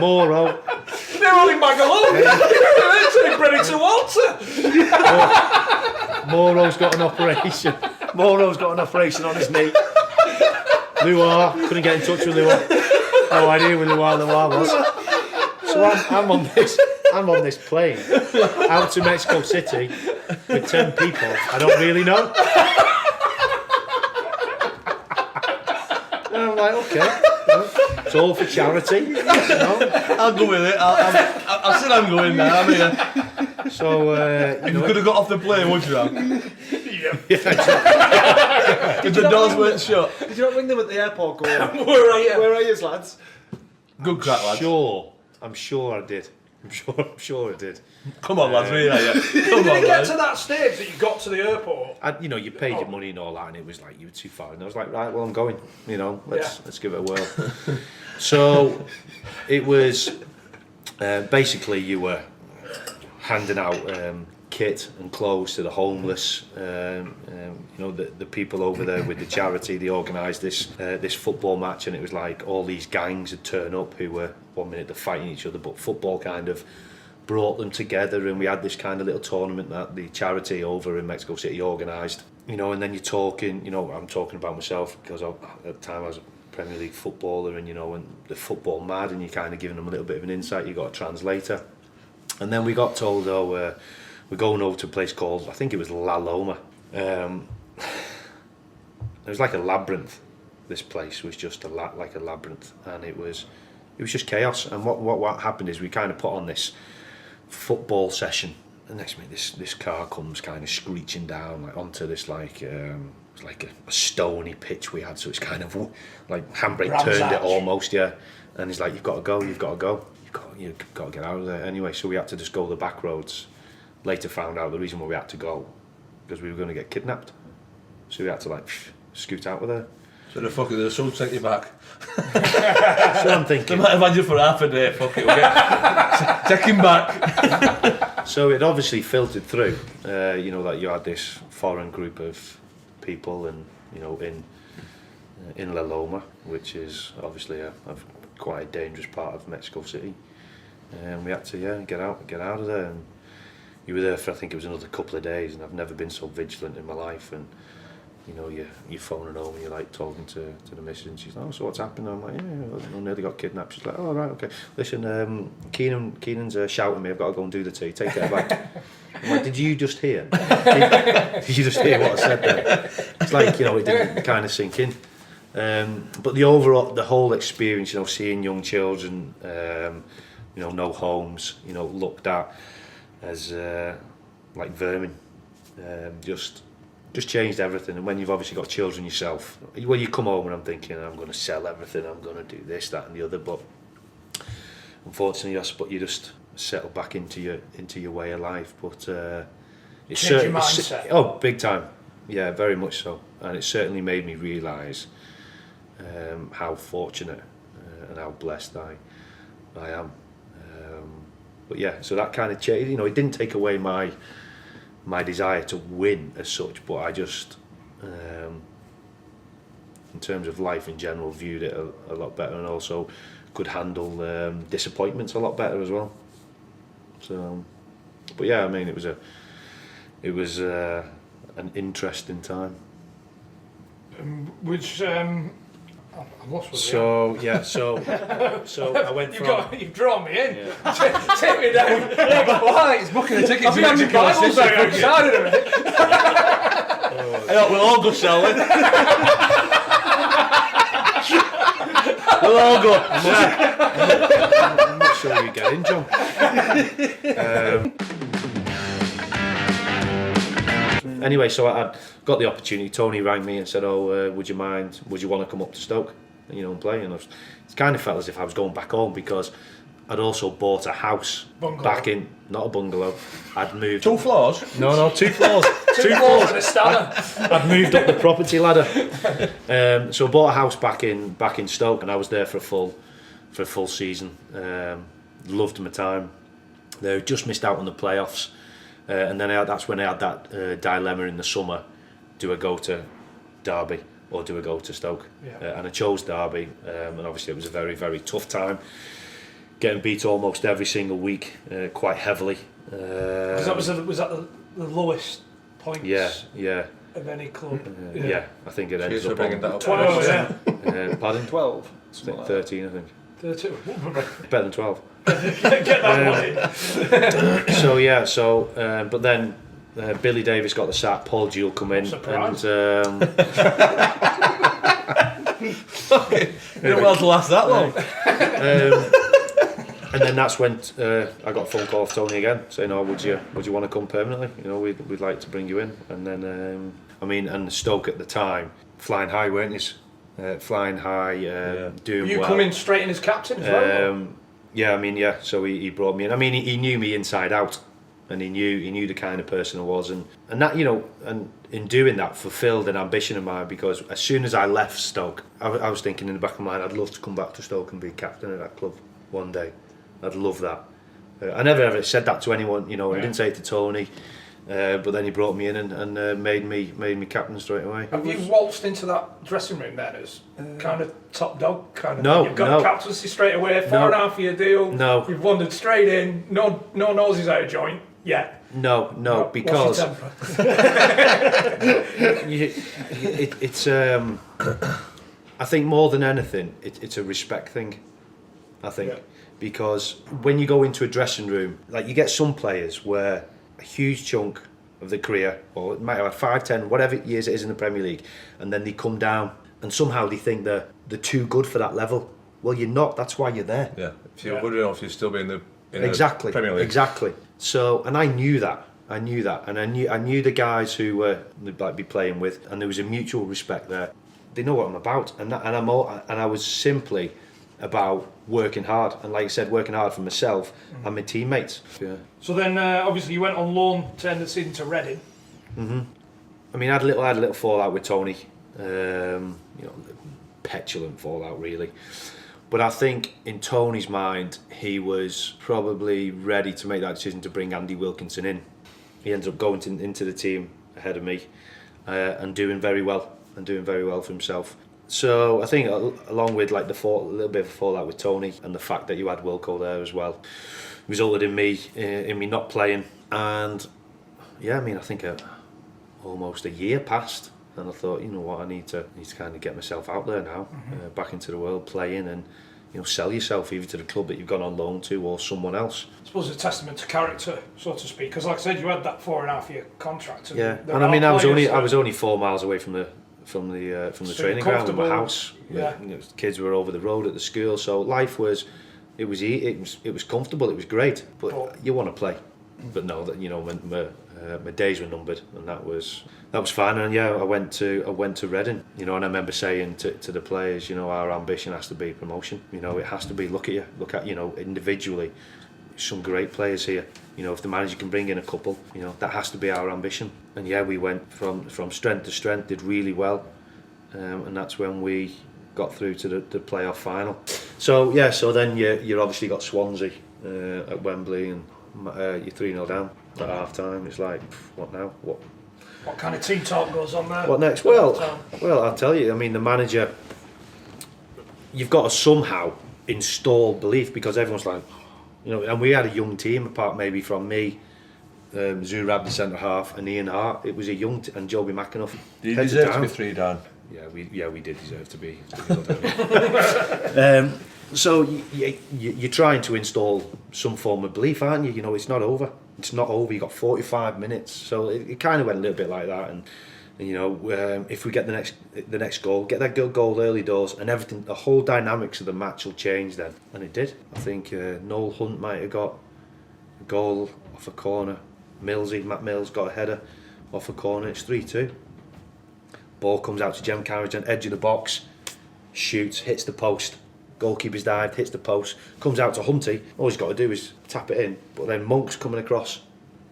Moro. They're all in Magalone. They're bringing to Walter. Moro's got an operation. Moro's got an operation on his knee. Luar, couldn't get in touch with Luar. No idea where Luar was. So I'm on this plane out to Mexico City with 10 people I don't really know. And I'm like, okay, it's all for charity. You know? I'll go with it. I said I'm going now. I'm here. So You could have got off the plane, would you have? Yeah. If the doors weren't shut. Did you not ring them at the airport going, Where are you? where are you, lads? Good crack, lads. I'm sure I did. I'm sure I did. Come on, lads. Where are you? Come Did on, it get lads. to that stage that you got to the airport? You know, you paid your money and all that, and it was like you were too far. And I was like, right, well, I'm going. You know, let's give it a whirl. So it was basically you were handing out kit and clothes to the homeless. You know, the people over there with the charity, they organised this football match, and it was like all these gangs had turned up who were one minute they're fighting each other, but football kind of brought them together, and we had this kind of little tournament that the charity over in Mexico City organised. You know, and then you're talking, you know, I'm talking about myself because at the time I was a Premier League footballer, and you know, and the football mad, and you're kind of giving them a little bit of an insight. You got a translator, and then we got told, we're going over to a place called, I think it was La Loma. It was like a labyrinth. This place was just like a labyrinth, and it was just chaos. And what happened is we kind of put on this football session, and next minute this car comes kind of screeching down like onto this like it's like a stony pitch we had, so it's kind of like handbrake turned it almost, yeah. And he's like, you've got to go, you've got to get out of there. Anyway, so we had to just go the back roads. Later found out the reason why we had to go because we were going to get kidnapped, so we had to like scoot out with her. So the fuck it, the sun take you back. So I'm They thinking, might have had you for half a day. Fuck it, we'll get take him back. so it obviously filtered through, you know, that you had this foreign group of people, and you know, in La Loma, which is obviously a quite a dangerous part of Mexico City, and we had to get out of there. And you were there for, I think it was another couple of days, and I've never been so vigilant in my life. And you know, you're phoning home and you're like talking to the missus, and she's like, oh, so what's happened? I'm like, yeah, I nearly got kidnapped. She's like, oh, right, okay. Listen, Keenan's shouting me, I've got to go and do the tea, take it back. I'm like, did you just hear? Did you just hear what I said there? It's like, you know, it didn't kind of sink in. But the whole experience, you know, seeing young children no homes, looked at as like vermin. Just changed everything. And when you've obviously got children yourself, you come home and I'm thinking, I'm going to sell everything, I'm going to do this, that and the other, but unfortunately you just settle back into your way of life. But it's Change your mindset. Oh, big time. Yeah, very much so. And it certainly made me realise how fortunate and how blessed I am. But yeah, so that kind of changed. It didn't take away my desire to win as such, but I just, in terms of life in general, viewed it a lot better, and also could handle disappointments a lot better as well. So, but yeah, I mean, it was an interesting time. Which I've lost what So yeah, so I went from. you've drawn me in. Yeah. Take me down. Why? He's booking a ticket I've to been having Bibles out outside in a minute. We'll all go selling. We'll all go. I'm not sure you get in, John. Anyway, so I got the opportunity. Tony rang me and said, would you want to come up to Stoke, and play? And it kind of felt as if I was going back home, because I'd also bought a house Bungalow. not a bungalow. I'd moved 2 floors. No, 2 floors. Two floors and a stanner. I'd moved up the property ladder. So I bought a house back in Stoke, and I was there for a full season. Loved my time. They just missed out on the playoffs. And then that's when I had that dilemma in the summer: do I go to Derby or do I go to Stoke? Yeah. And I chose Derby, and obviously it was a very, very tough time, getting beat almost every single week, quite heavily. Was that the lowest points Yeah. of any club? Yeah, I think it ended Cheers for up bringing that on up. 12, yeah. pardon? 12. I think Something like that. 13, I think. 13. Better than 12. Get that one in. But then Billy Davis got the sack, Paul Jewell come in, Surprise. and You don't well to last that long. and then that's when I got a phone call off Tony again saying, would you want to come permanently? We'd like to bring you in. And then and Stoke at the time, flying high, weren't you? Flying high, doing You well. coming straight in as captain as well? So he brought me in. He knew me inside out, and he knew the kind of person I was, and that and in doing that fulfilled an ambition of mine, because as soon as I left Stoke, I was thinking in the back of my mind, I'd love to come back to Stoke and be captain of that club one day. I'd love that. I never ever said that to anyone, I didn't say it to Tony. But then he brought me in and made me captain straight away. Have you waltzed into that dressing room then as kind of top dog kind of No, thing? You've got no. the captaincy straight away, 4.5 year deal. No. You've wandered straight in, no noses out of joint yet. No, because What's your temper? it's I think more than anything, it's a respect thing. I think because when you go into a dressing room, like you get some players where a huge chunk of the career, or it might have 5, 10, whatever years it is in the Premier League, and then they come down and somehow they think they're too good for that level. Well, you're not. That's why you're there. Yeah. If you're good enough, you'll still be in the Exactly. Premier League. Exactly. So, and I knew that, and I knew the guys who would like be playing with, and there was a mutual respect there. They know what I'm about, and I was simply about working hard, and like I said, working hard for myself and my teammates. Yeah. So then, obviously, you went on loan to end the season to Reading. I mean, I had a little fallout with Tony, petulant fallout really. But I think in Tony's mind, he was probably ready to make that decision to bring Andy Wilkinson in. He ended up going into the team ahead of me and doing very well for himself. So I think along with like a little bit of a fallout with Tony, and the fact that you had Wilco there as well, resulted in me not playing. And yeah, I mean, I think almost a year passed, and I thought, you know what, I need to kind of get myself out there now, back into the world, playing, and sell yourself either to the club that you've gone on loan to or someone else. I suppose it's a testament to character, so to speak, because like I said, you had that 4.5 year contract. And I mean, I was only 4 miles away from the training ground with my house. Yeah. Kids were over the road at the school, so life was It was comfortable. It was great. But you want to play. But no, that my days were numbered, and that was fine. And yeah, I went to Reading. And I remember saying to the players, our ambition has to be promotion. It has to be. Look at individually, some great players here. If the manager can bring in a couple, that has to be our ambition. And yeah, we went from strength to strength, did really well, and that's when we got through to the playoff final. So yeah, so then you obviously got Swansea at Wembley, and you're 3-0 down at half time. It's like, what now? What kind of team talk goes on there? What next? Well, I'll tell you. I mean, the manager, you've got to somehow install belief, because everyone's like, and we had a young team, apart maybe from me, Zurab, the centre half, and Ian Hart. It was a young and Joby McAnuff. Did you deserve to be 3 down? Yeah, we did deserve to be. So you're trying to install some form of belief, aren't you? It's not over. It's not over. You got 45 minutes, so it kind of went a little bit like that. And if we get the next goal, get that good goal early doors, and everything, the whole dynamics of the match will change then. And it did. I think Noel Hunt might have got a goal off a corner. Matt Mills got a header off a corner. It's 3-2. Ball comes out to Jem Carrigan, edge of the box, shoots, hits the post. Goalkeeper's dived, hits the post, comes out to Hunty. All he's got to do is tap it in. But then Monk's coming across,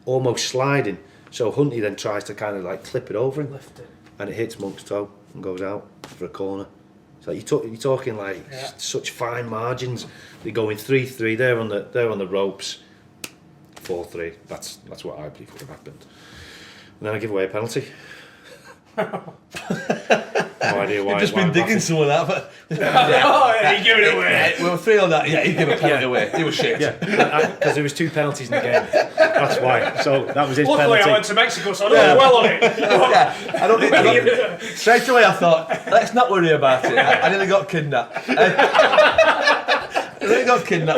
almost sliding. So Hunty then tries to kind of like clip it over him, Lift it. and it hits Monk's toe and goes out for a corner. So you're talking like such fine margins. They're going 3-3. They're on the ropes. 4-3. That's what I believe would have happened. And then I give away a penalty. No idea why. You've just been digging some of that, but You give it away. we were 3 on that. Yeah, he gave a penalty away. He was shit. Yeah, because there was 2 penalties in the game. That's why. So that was his Luckily, penalty. I went to Mexico, so I don't dwell on it. I don't straight away I thought, let's not worry about it. I nearly got kidnapped.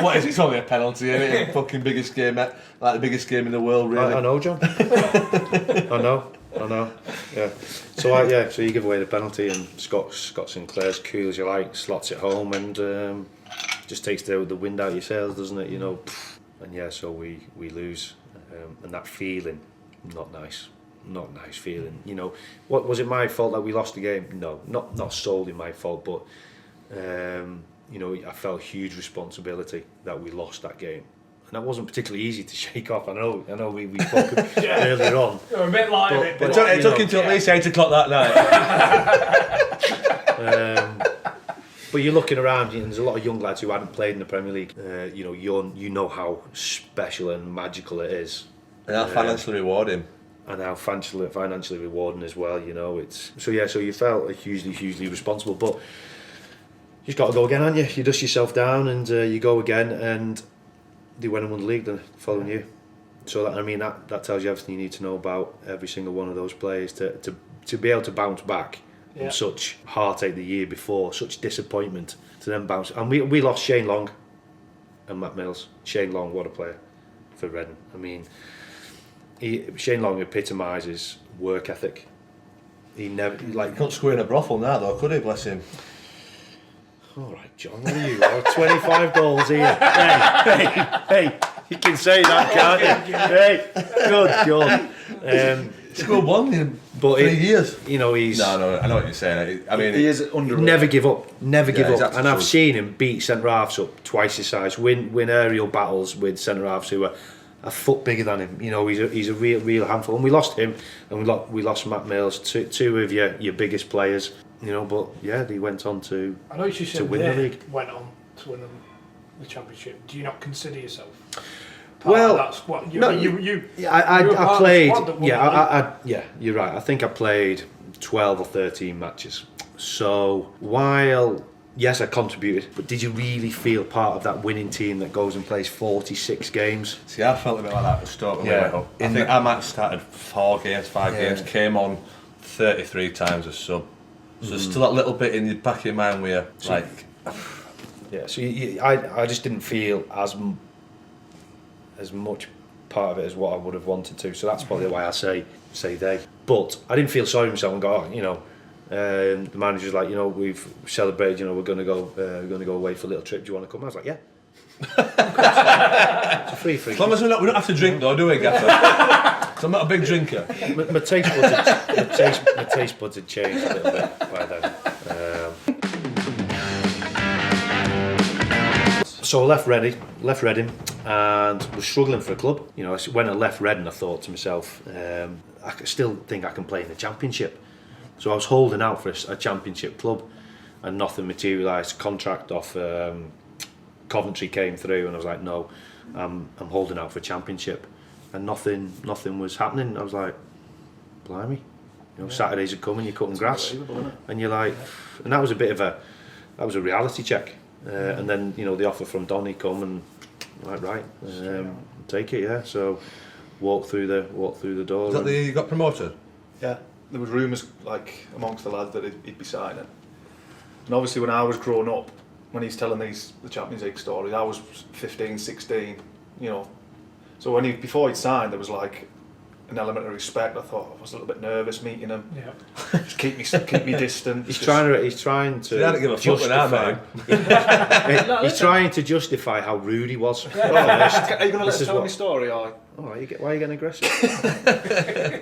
What is it? It's only a penalty, isn't it? Fucking biggest game, like the biggest game in the world, really. I know, John. I know. Yeah. So you give away the penalty, and Scott Sinclair's cool as you like, slots it home, and just takes the wind out of your sails, doesn't it? And yeah, so we lose, and that feeling, not nice feeling. What was it? My fault that we lost the game? No, not solely my fault, but I felt huge responsibility that we lost that game. And that wasn't particularly easy to shake off. I know we spoke earlier on. You're a bit light of it. But it took him to at least 8 o'clock that night. But you're looking around, and there's a lot of young lads who hadn't played in the Premier League. You know how special and magical it is. And how financially rewarding. And how financially rewarding as well. So you felt hugely responsible. But you just got to go again, haven't you? You dust yourself down and you go again, and they went and won the league the following year. So that tells you everything you need to know about every single one of those players to be able to bounce back from such heartache the year before, such disappointment, to then bounce. And we lost Shane Long and Matt Mills. Shane Long, what a player for Reading. Shane Long epitomises work ethic. He never He couldn't square in a brothel now though, could he? Bless him. All right, John, what are you? 25 goals here. Hey, you can say that, can't you? Hey, good God. Scored one in 3 years. He's... No, I know what you're saying. He is underrated. Never give up. Exactly. And I've seen him beat centre-halves up twice his size, win aerial battles with centre-halves who are a foot bigger than him. He's a real handful. And we lost him, and we lost Matt Mills, two of your biggest players. But yeah, he went on to win the league. Went on to win the championship. Do you not consider yourself? Well, I played. You're right. I think I played 12 or 13 matches. So while yes, I contributed, but did you really feel part of that winning team that goes and plays 46 games? See, I felt a bit like that at Stoke. Yeah. I think I might have started 5 games, came on 33 times as sub. So there's still that little bit in the back of your mind where you're Yeah, so I just didn't feel as much part of it as what I would have wanted to. So that's probably why I say they. But I didn't feel sorry for myself and go, the manager's like, we've celebrated, we're going to go away for a little trip. Do you want to come? I was like, yeah, It's a free As long as we don't have to drink though, do we, Gaffer? So I'm not a big drinker. My taste buds had changed a little bit by then. So I left Reading, and was struggling for a club. You know, when I left Reading, I thought to myself, I still think I can play in the Championship. So I was holding out for a Championship club, and nothing materialised. Contract off Coventry came through, and I was like, no, I'm holding out for Championship, and nothing was happening. I was like, blimey, you know, Saturdays are coming, you're cutting grass, and you're like, and that was a reality check. And then, you know, the offer from Donny come, and I'm like, right, take it, yeah. So walk through the door. Is that the year you got promoted? Yeah, there was rumours like amongst the lads that he'd be signing. And obviously when I was growing up, when he's telling the Champions League stories, I was 15, 16, you know. So before he'd signed, there was like an element of respect. I thought I was a little bit nervous meeting him. Yeah. Just keep me distant. He's trying to justify. He's trying to justify how rude he was. Are you going to let us tell me story? Or? Why are you getting aggressive?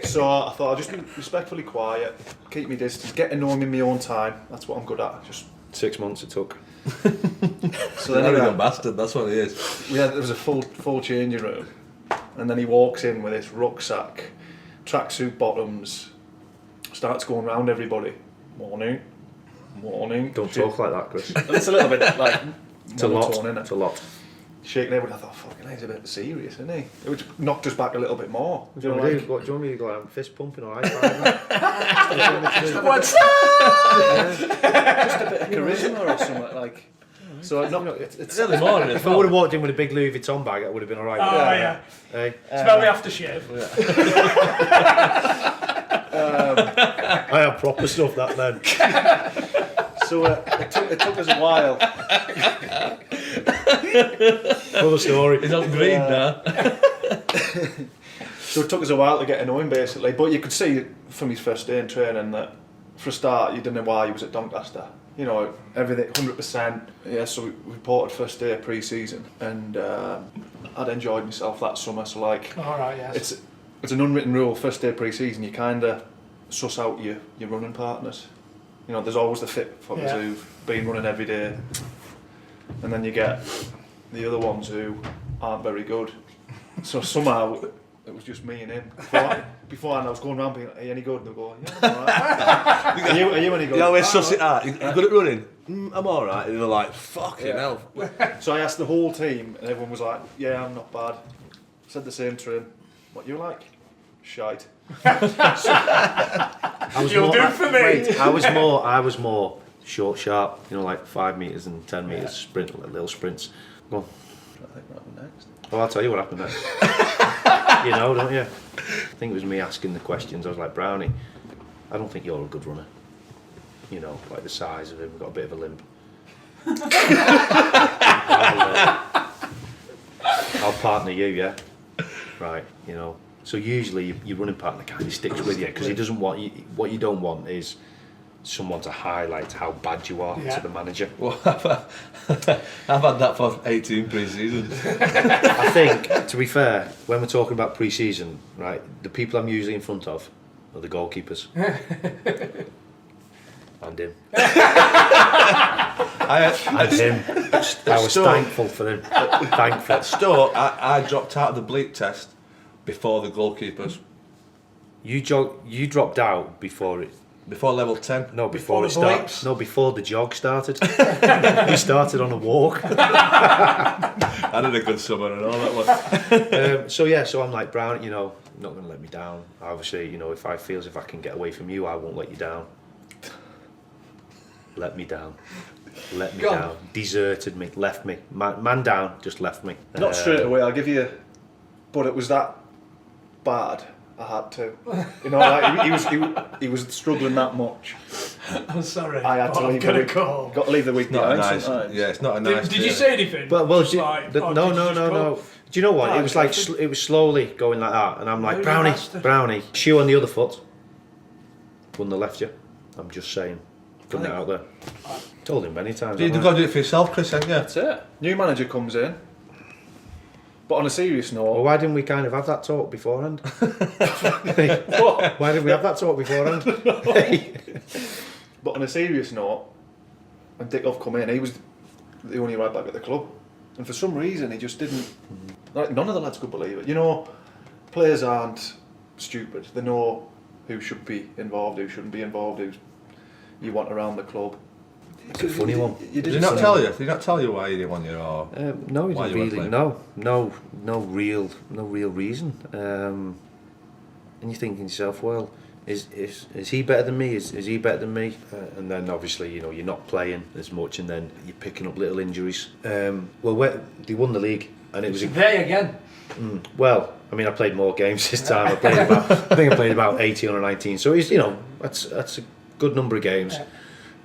So I thought I'll just be respectfully quiet, keep me distance, get to know him in my own time. That's what I'm good at. Just 6 months it took. So then he's a bastard. That's what he is. Yeah, there was a full changing room, and then he walks in with his rucksack, tracksuit bottoms, starts going round everybody. Morning. Don't talk like that, Chris. And it's a little bit like It's a lot. isn't it? It's a lot. Shaking everybody, I thought, fucking hell, he's a bit serious, isn't he? It would knocked us back a little bit more. Do you want me to go out fist pumping or high fiving? What's that? Just a bit of charisma or something like. So it's early morning. If I would have walked in with a big Louis Vuitton bag, it would have been alright. Oh yeah. Hey. Smell the aftershave. I have proper stuff that then. So it took us a while. Another story. He's on green now. So it took us a while to get to know him basically, but you could see from his first day in training that for a start you didn't know why he was at Doncaster. You know, everything 100%. Yeah, so we reported first day of pre-season, and I'd enjoyed myself that summer. So like, all right, yes. It's an unwritten rule. First day of pre-season, you kind of suss out your running partners. You know, there's always the fit fuckers who've been running every day, and then you get the other ones who aren't very good. So somehow it was just me and him. Beforehand I was going around being, are you any good? And they'll go, yeah, I'm alright. Are you any good? You always suss it out. You good at running? I'm alright. And they're like, fucking hell. So I asked the whole team, and everyone was like, yeah, I'm not bad. Said the same to him. What you like? Shite. You'll do for me. Wait, I was more short, sharp. You know, like 5 metres and 10 metres sprint, like little sprints. Go on. I think what happened next. Well, I'll tell you what happened next. You know, don't you? I think it was me asking the questions. I was like, Brownie, I don't think you're a good runner. You know, like the size of him, got a bit of a limp. I'll partner you, yeah? Right, you know. So usually your running partner kind of sticks with you because he doesn't want you. What you don't want is someone to highlight how bad you are to the manager. Well, I've had that for 18 pre-seasons. I think, to be fair, when we're talking about pre-season, right, the people I'm usually in front of are the goalkeepers. And him. And him. I was thankful for him. Thankful. At Stoke, I dropped out of the bleep test before the goalkeepers. You dropped out before it. Before level 10? No, before the it started. bleeps? No, before the jog started. We started on a walk. I did a good summer and all that one. So I'm like, Brown, you know, you're not going to let me down. Obviously, you know, if I can get away from you, I won't let you down. Let me down. Let me down. Deserted me. Left me. Man down. Just left me. Not straight away, I'll give you. But it was that bad. I had to. You know, like, he was struggling that much. I'm sorry. I had to leave the week. Got to leave the week behind sometimes. Yeah, it's not a nice. Did you say anything? Well, no. Do you know what? No, it was like it was slowly going like that, and I'm like, Brownie, shoe on the other foot. Wouldn't have left you. I'm just saying, putting it out there. Told him many times. You've got to do it for yourself, Chris, haven't you? That's it. New manager comes in. But on a serious note... Well, why didn't we kind of have that talk beforehand? What? Why didn't we have that talk beforehand? But on a serious note, when Dickoff come in, he was the only right back at the club. And for some reason, he just didn't... Like, none of the lads could believe it. You know, players aren't stupid. They know who should be involved, who shouldn't be involved, who you want around the club. It's a funny one. Did he not tell you? Did he not tell you why he didn't want you? Or No, he why didn't you weren't really. playing? No real reason. And you're thinking to yourself, well, is he better than me? Is he better than me? And then obviously, you know, you're not playing as much, and then you're picking up little injuries. They won the league, and it was They again. well. I mean, I played more games this time. I think I played about 18 or 19. So it's, you know, that's a good number of games.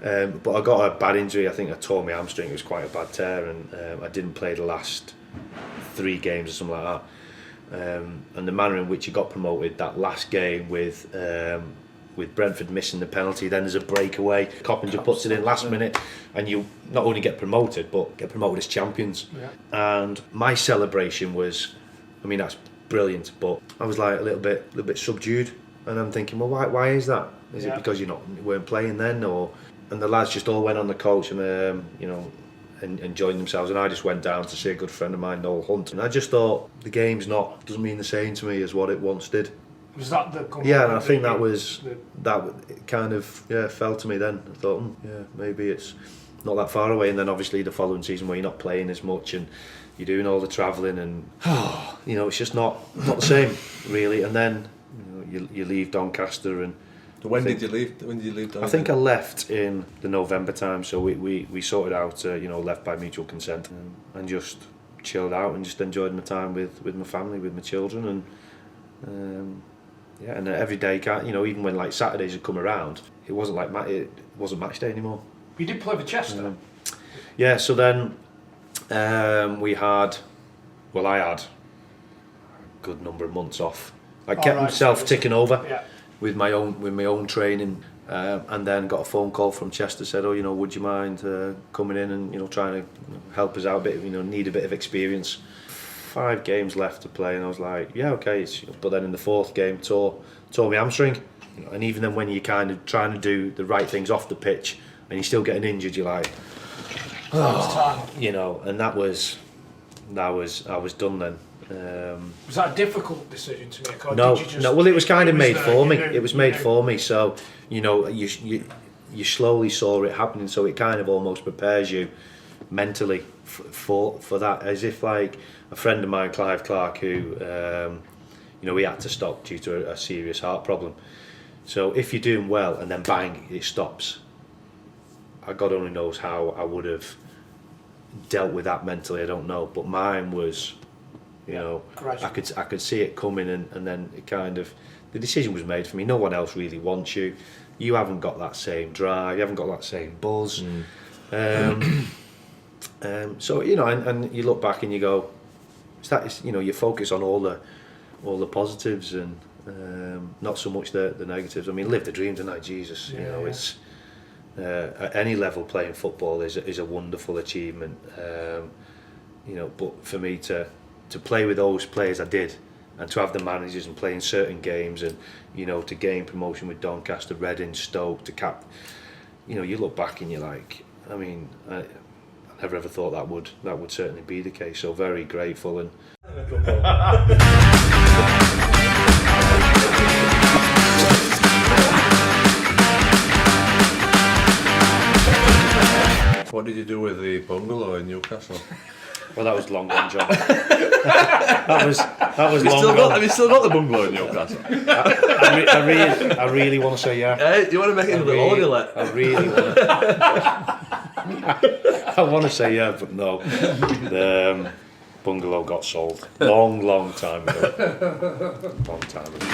But I got a bad injury. I think I tore my hamstring. It was quite a bad tear, and I didn't play the last 3 games or something like that. And the manner in which he got promoted, that last game with Brentford missing the penalty, then there's a breakaway. Coppinger puts it in last minute, and you not only get promoted, but get promoted as champions. Yeah. And my celebration was, I mean, that's brilliant, but I was like a little bit subdued, and I'm thinking, well, why is that? Is it because you weren't playing then, or? And the lads just all went on the coach and you know, and enjoyed themselves, and I just went down to see a good friend of mine, Noel Hunt, and I just thought the game's doesn't mean the same to me as what it once did. Was that the? Yeah, and I think that it kind of fell to me then. I thought, maybe it's not that far away. And then obviously the following season where you're not playing as much and you're doing all the travelling, and you know, it's just not the same really. And then you leave Doncaster, and when did you leave? When did you leave Doncaster? I think I left in the November time, so we sorted out, left by mutual consent, and just chilled out and just enjoyed my time with my family, with my children, and and every day, even when like Saturdays had come around, it wasn't like it wasn't match day anymore. You did play for Chester. So then I had a good number of months off. I kept myself ticking over. With my own training, and then got a phone call from Chester, said, would you mind coming in and trying to help us out a bit, need a bit of experience. 5 games left to play, and I was like, yeah, okay. But then in the 4th game, tore my hamstring, and even then when you're kind of trying to do the right things off the pitch and you're still getting injured, you're like, and I was done then. Was that a difficult decision to make? Or No, did you just, well, it was kind of made for me. You knew, It was made for me, so you slowly saw it happening. So it kind of almost prepares you mentally for that. As if like a friend of mine, Clive Clark, who he had to stop due to a serious heart problem. So if you're doing well and then bang, it stops. God only knows how I would have dealt with that mentally. I don't know, but mine was. I could see it coming, and then it kind of, the decision was made for me. No one else really wants you. You haven't got that same drive. You haven't got that same buzz. So and you look back and you go, you focus on all the positives and not so much the negatives. I mean, live the dream tonight, Jesus. It's at any level playing football is a wonderful achievement. But for me to play with those players I did, and to have the managers and play in certain games, and to gain promotion with Doncaster, Reading, Stoke, to cap, you look back and you're like, I mean, I never ever thought that would certainly be the case. So very grateful. And What did you do with the bungalow in Newcastle? well, that was long gone, John. that was long gone. Have you still got the bungalow in Newcastle? I really want to say yeah. Hey, you want to make it into the holiday let? I really want to. I want to say yeah, but no. The bungalow got sold long time ago. Long time ago.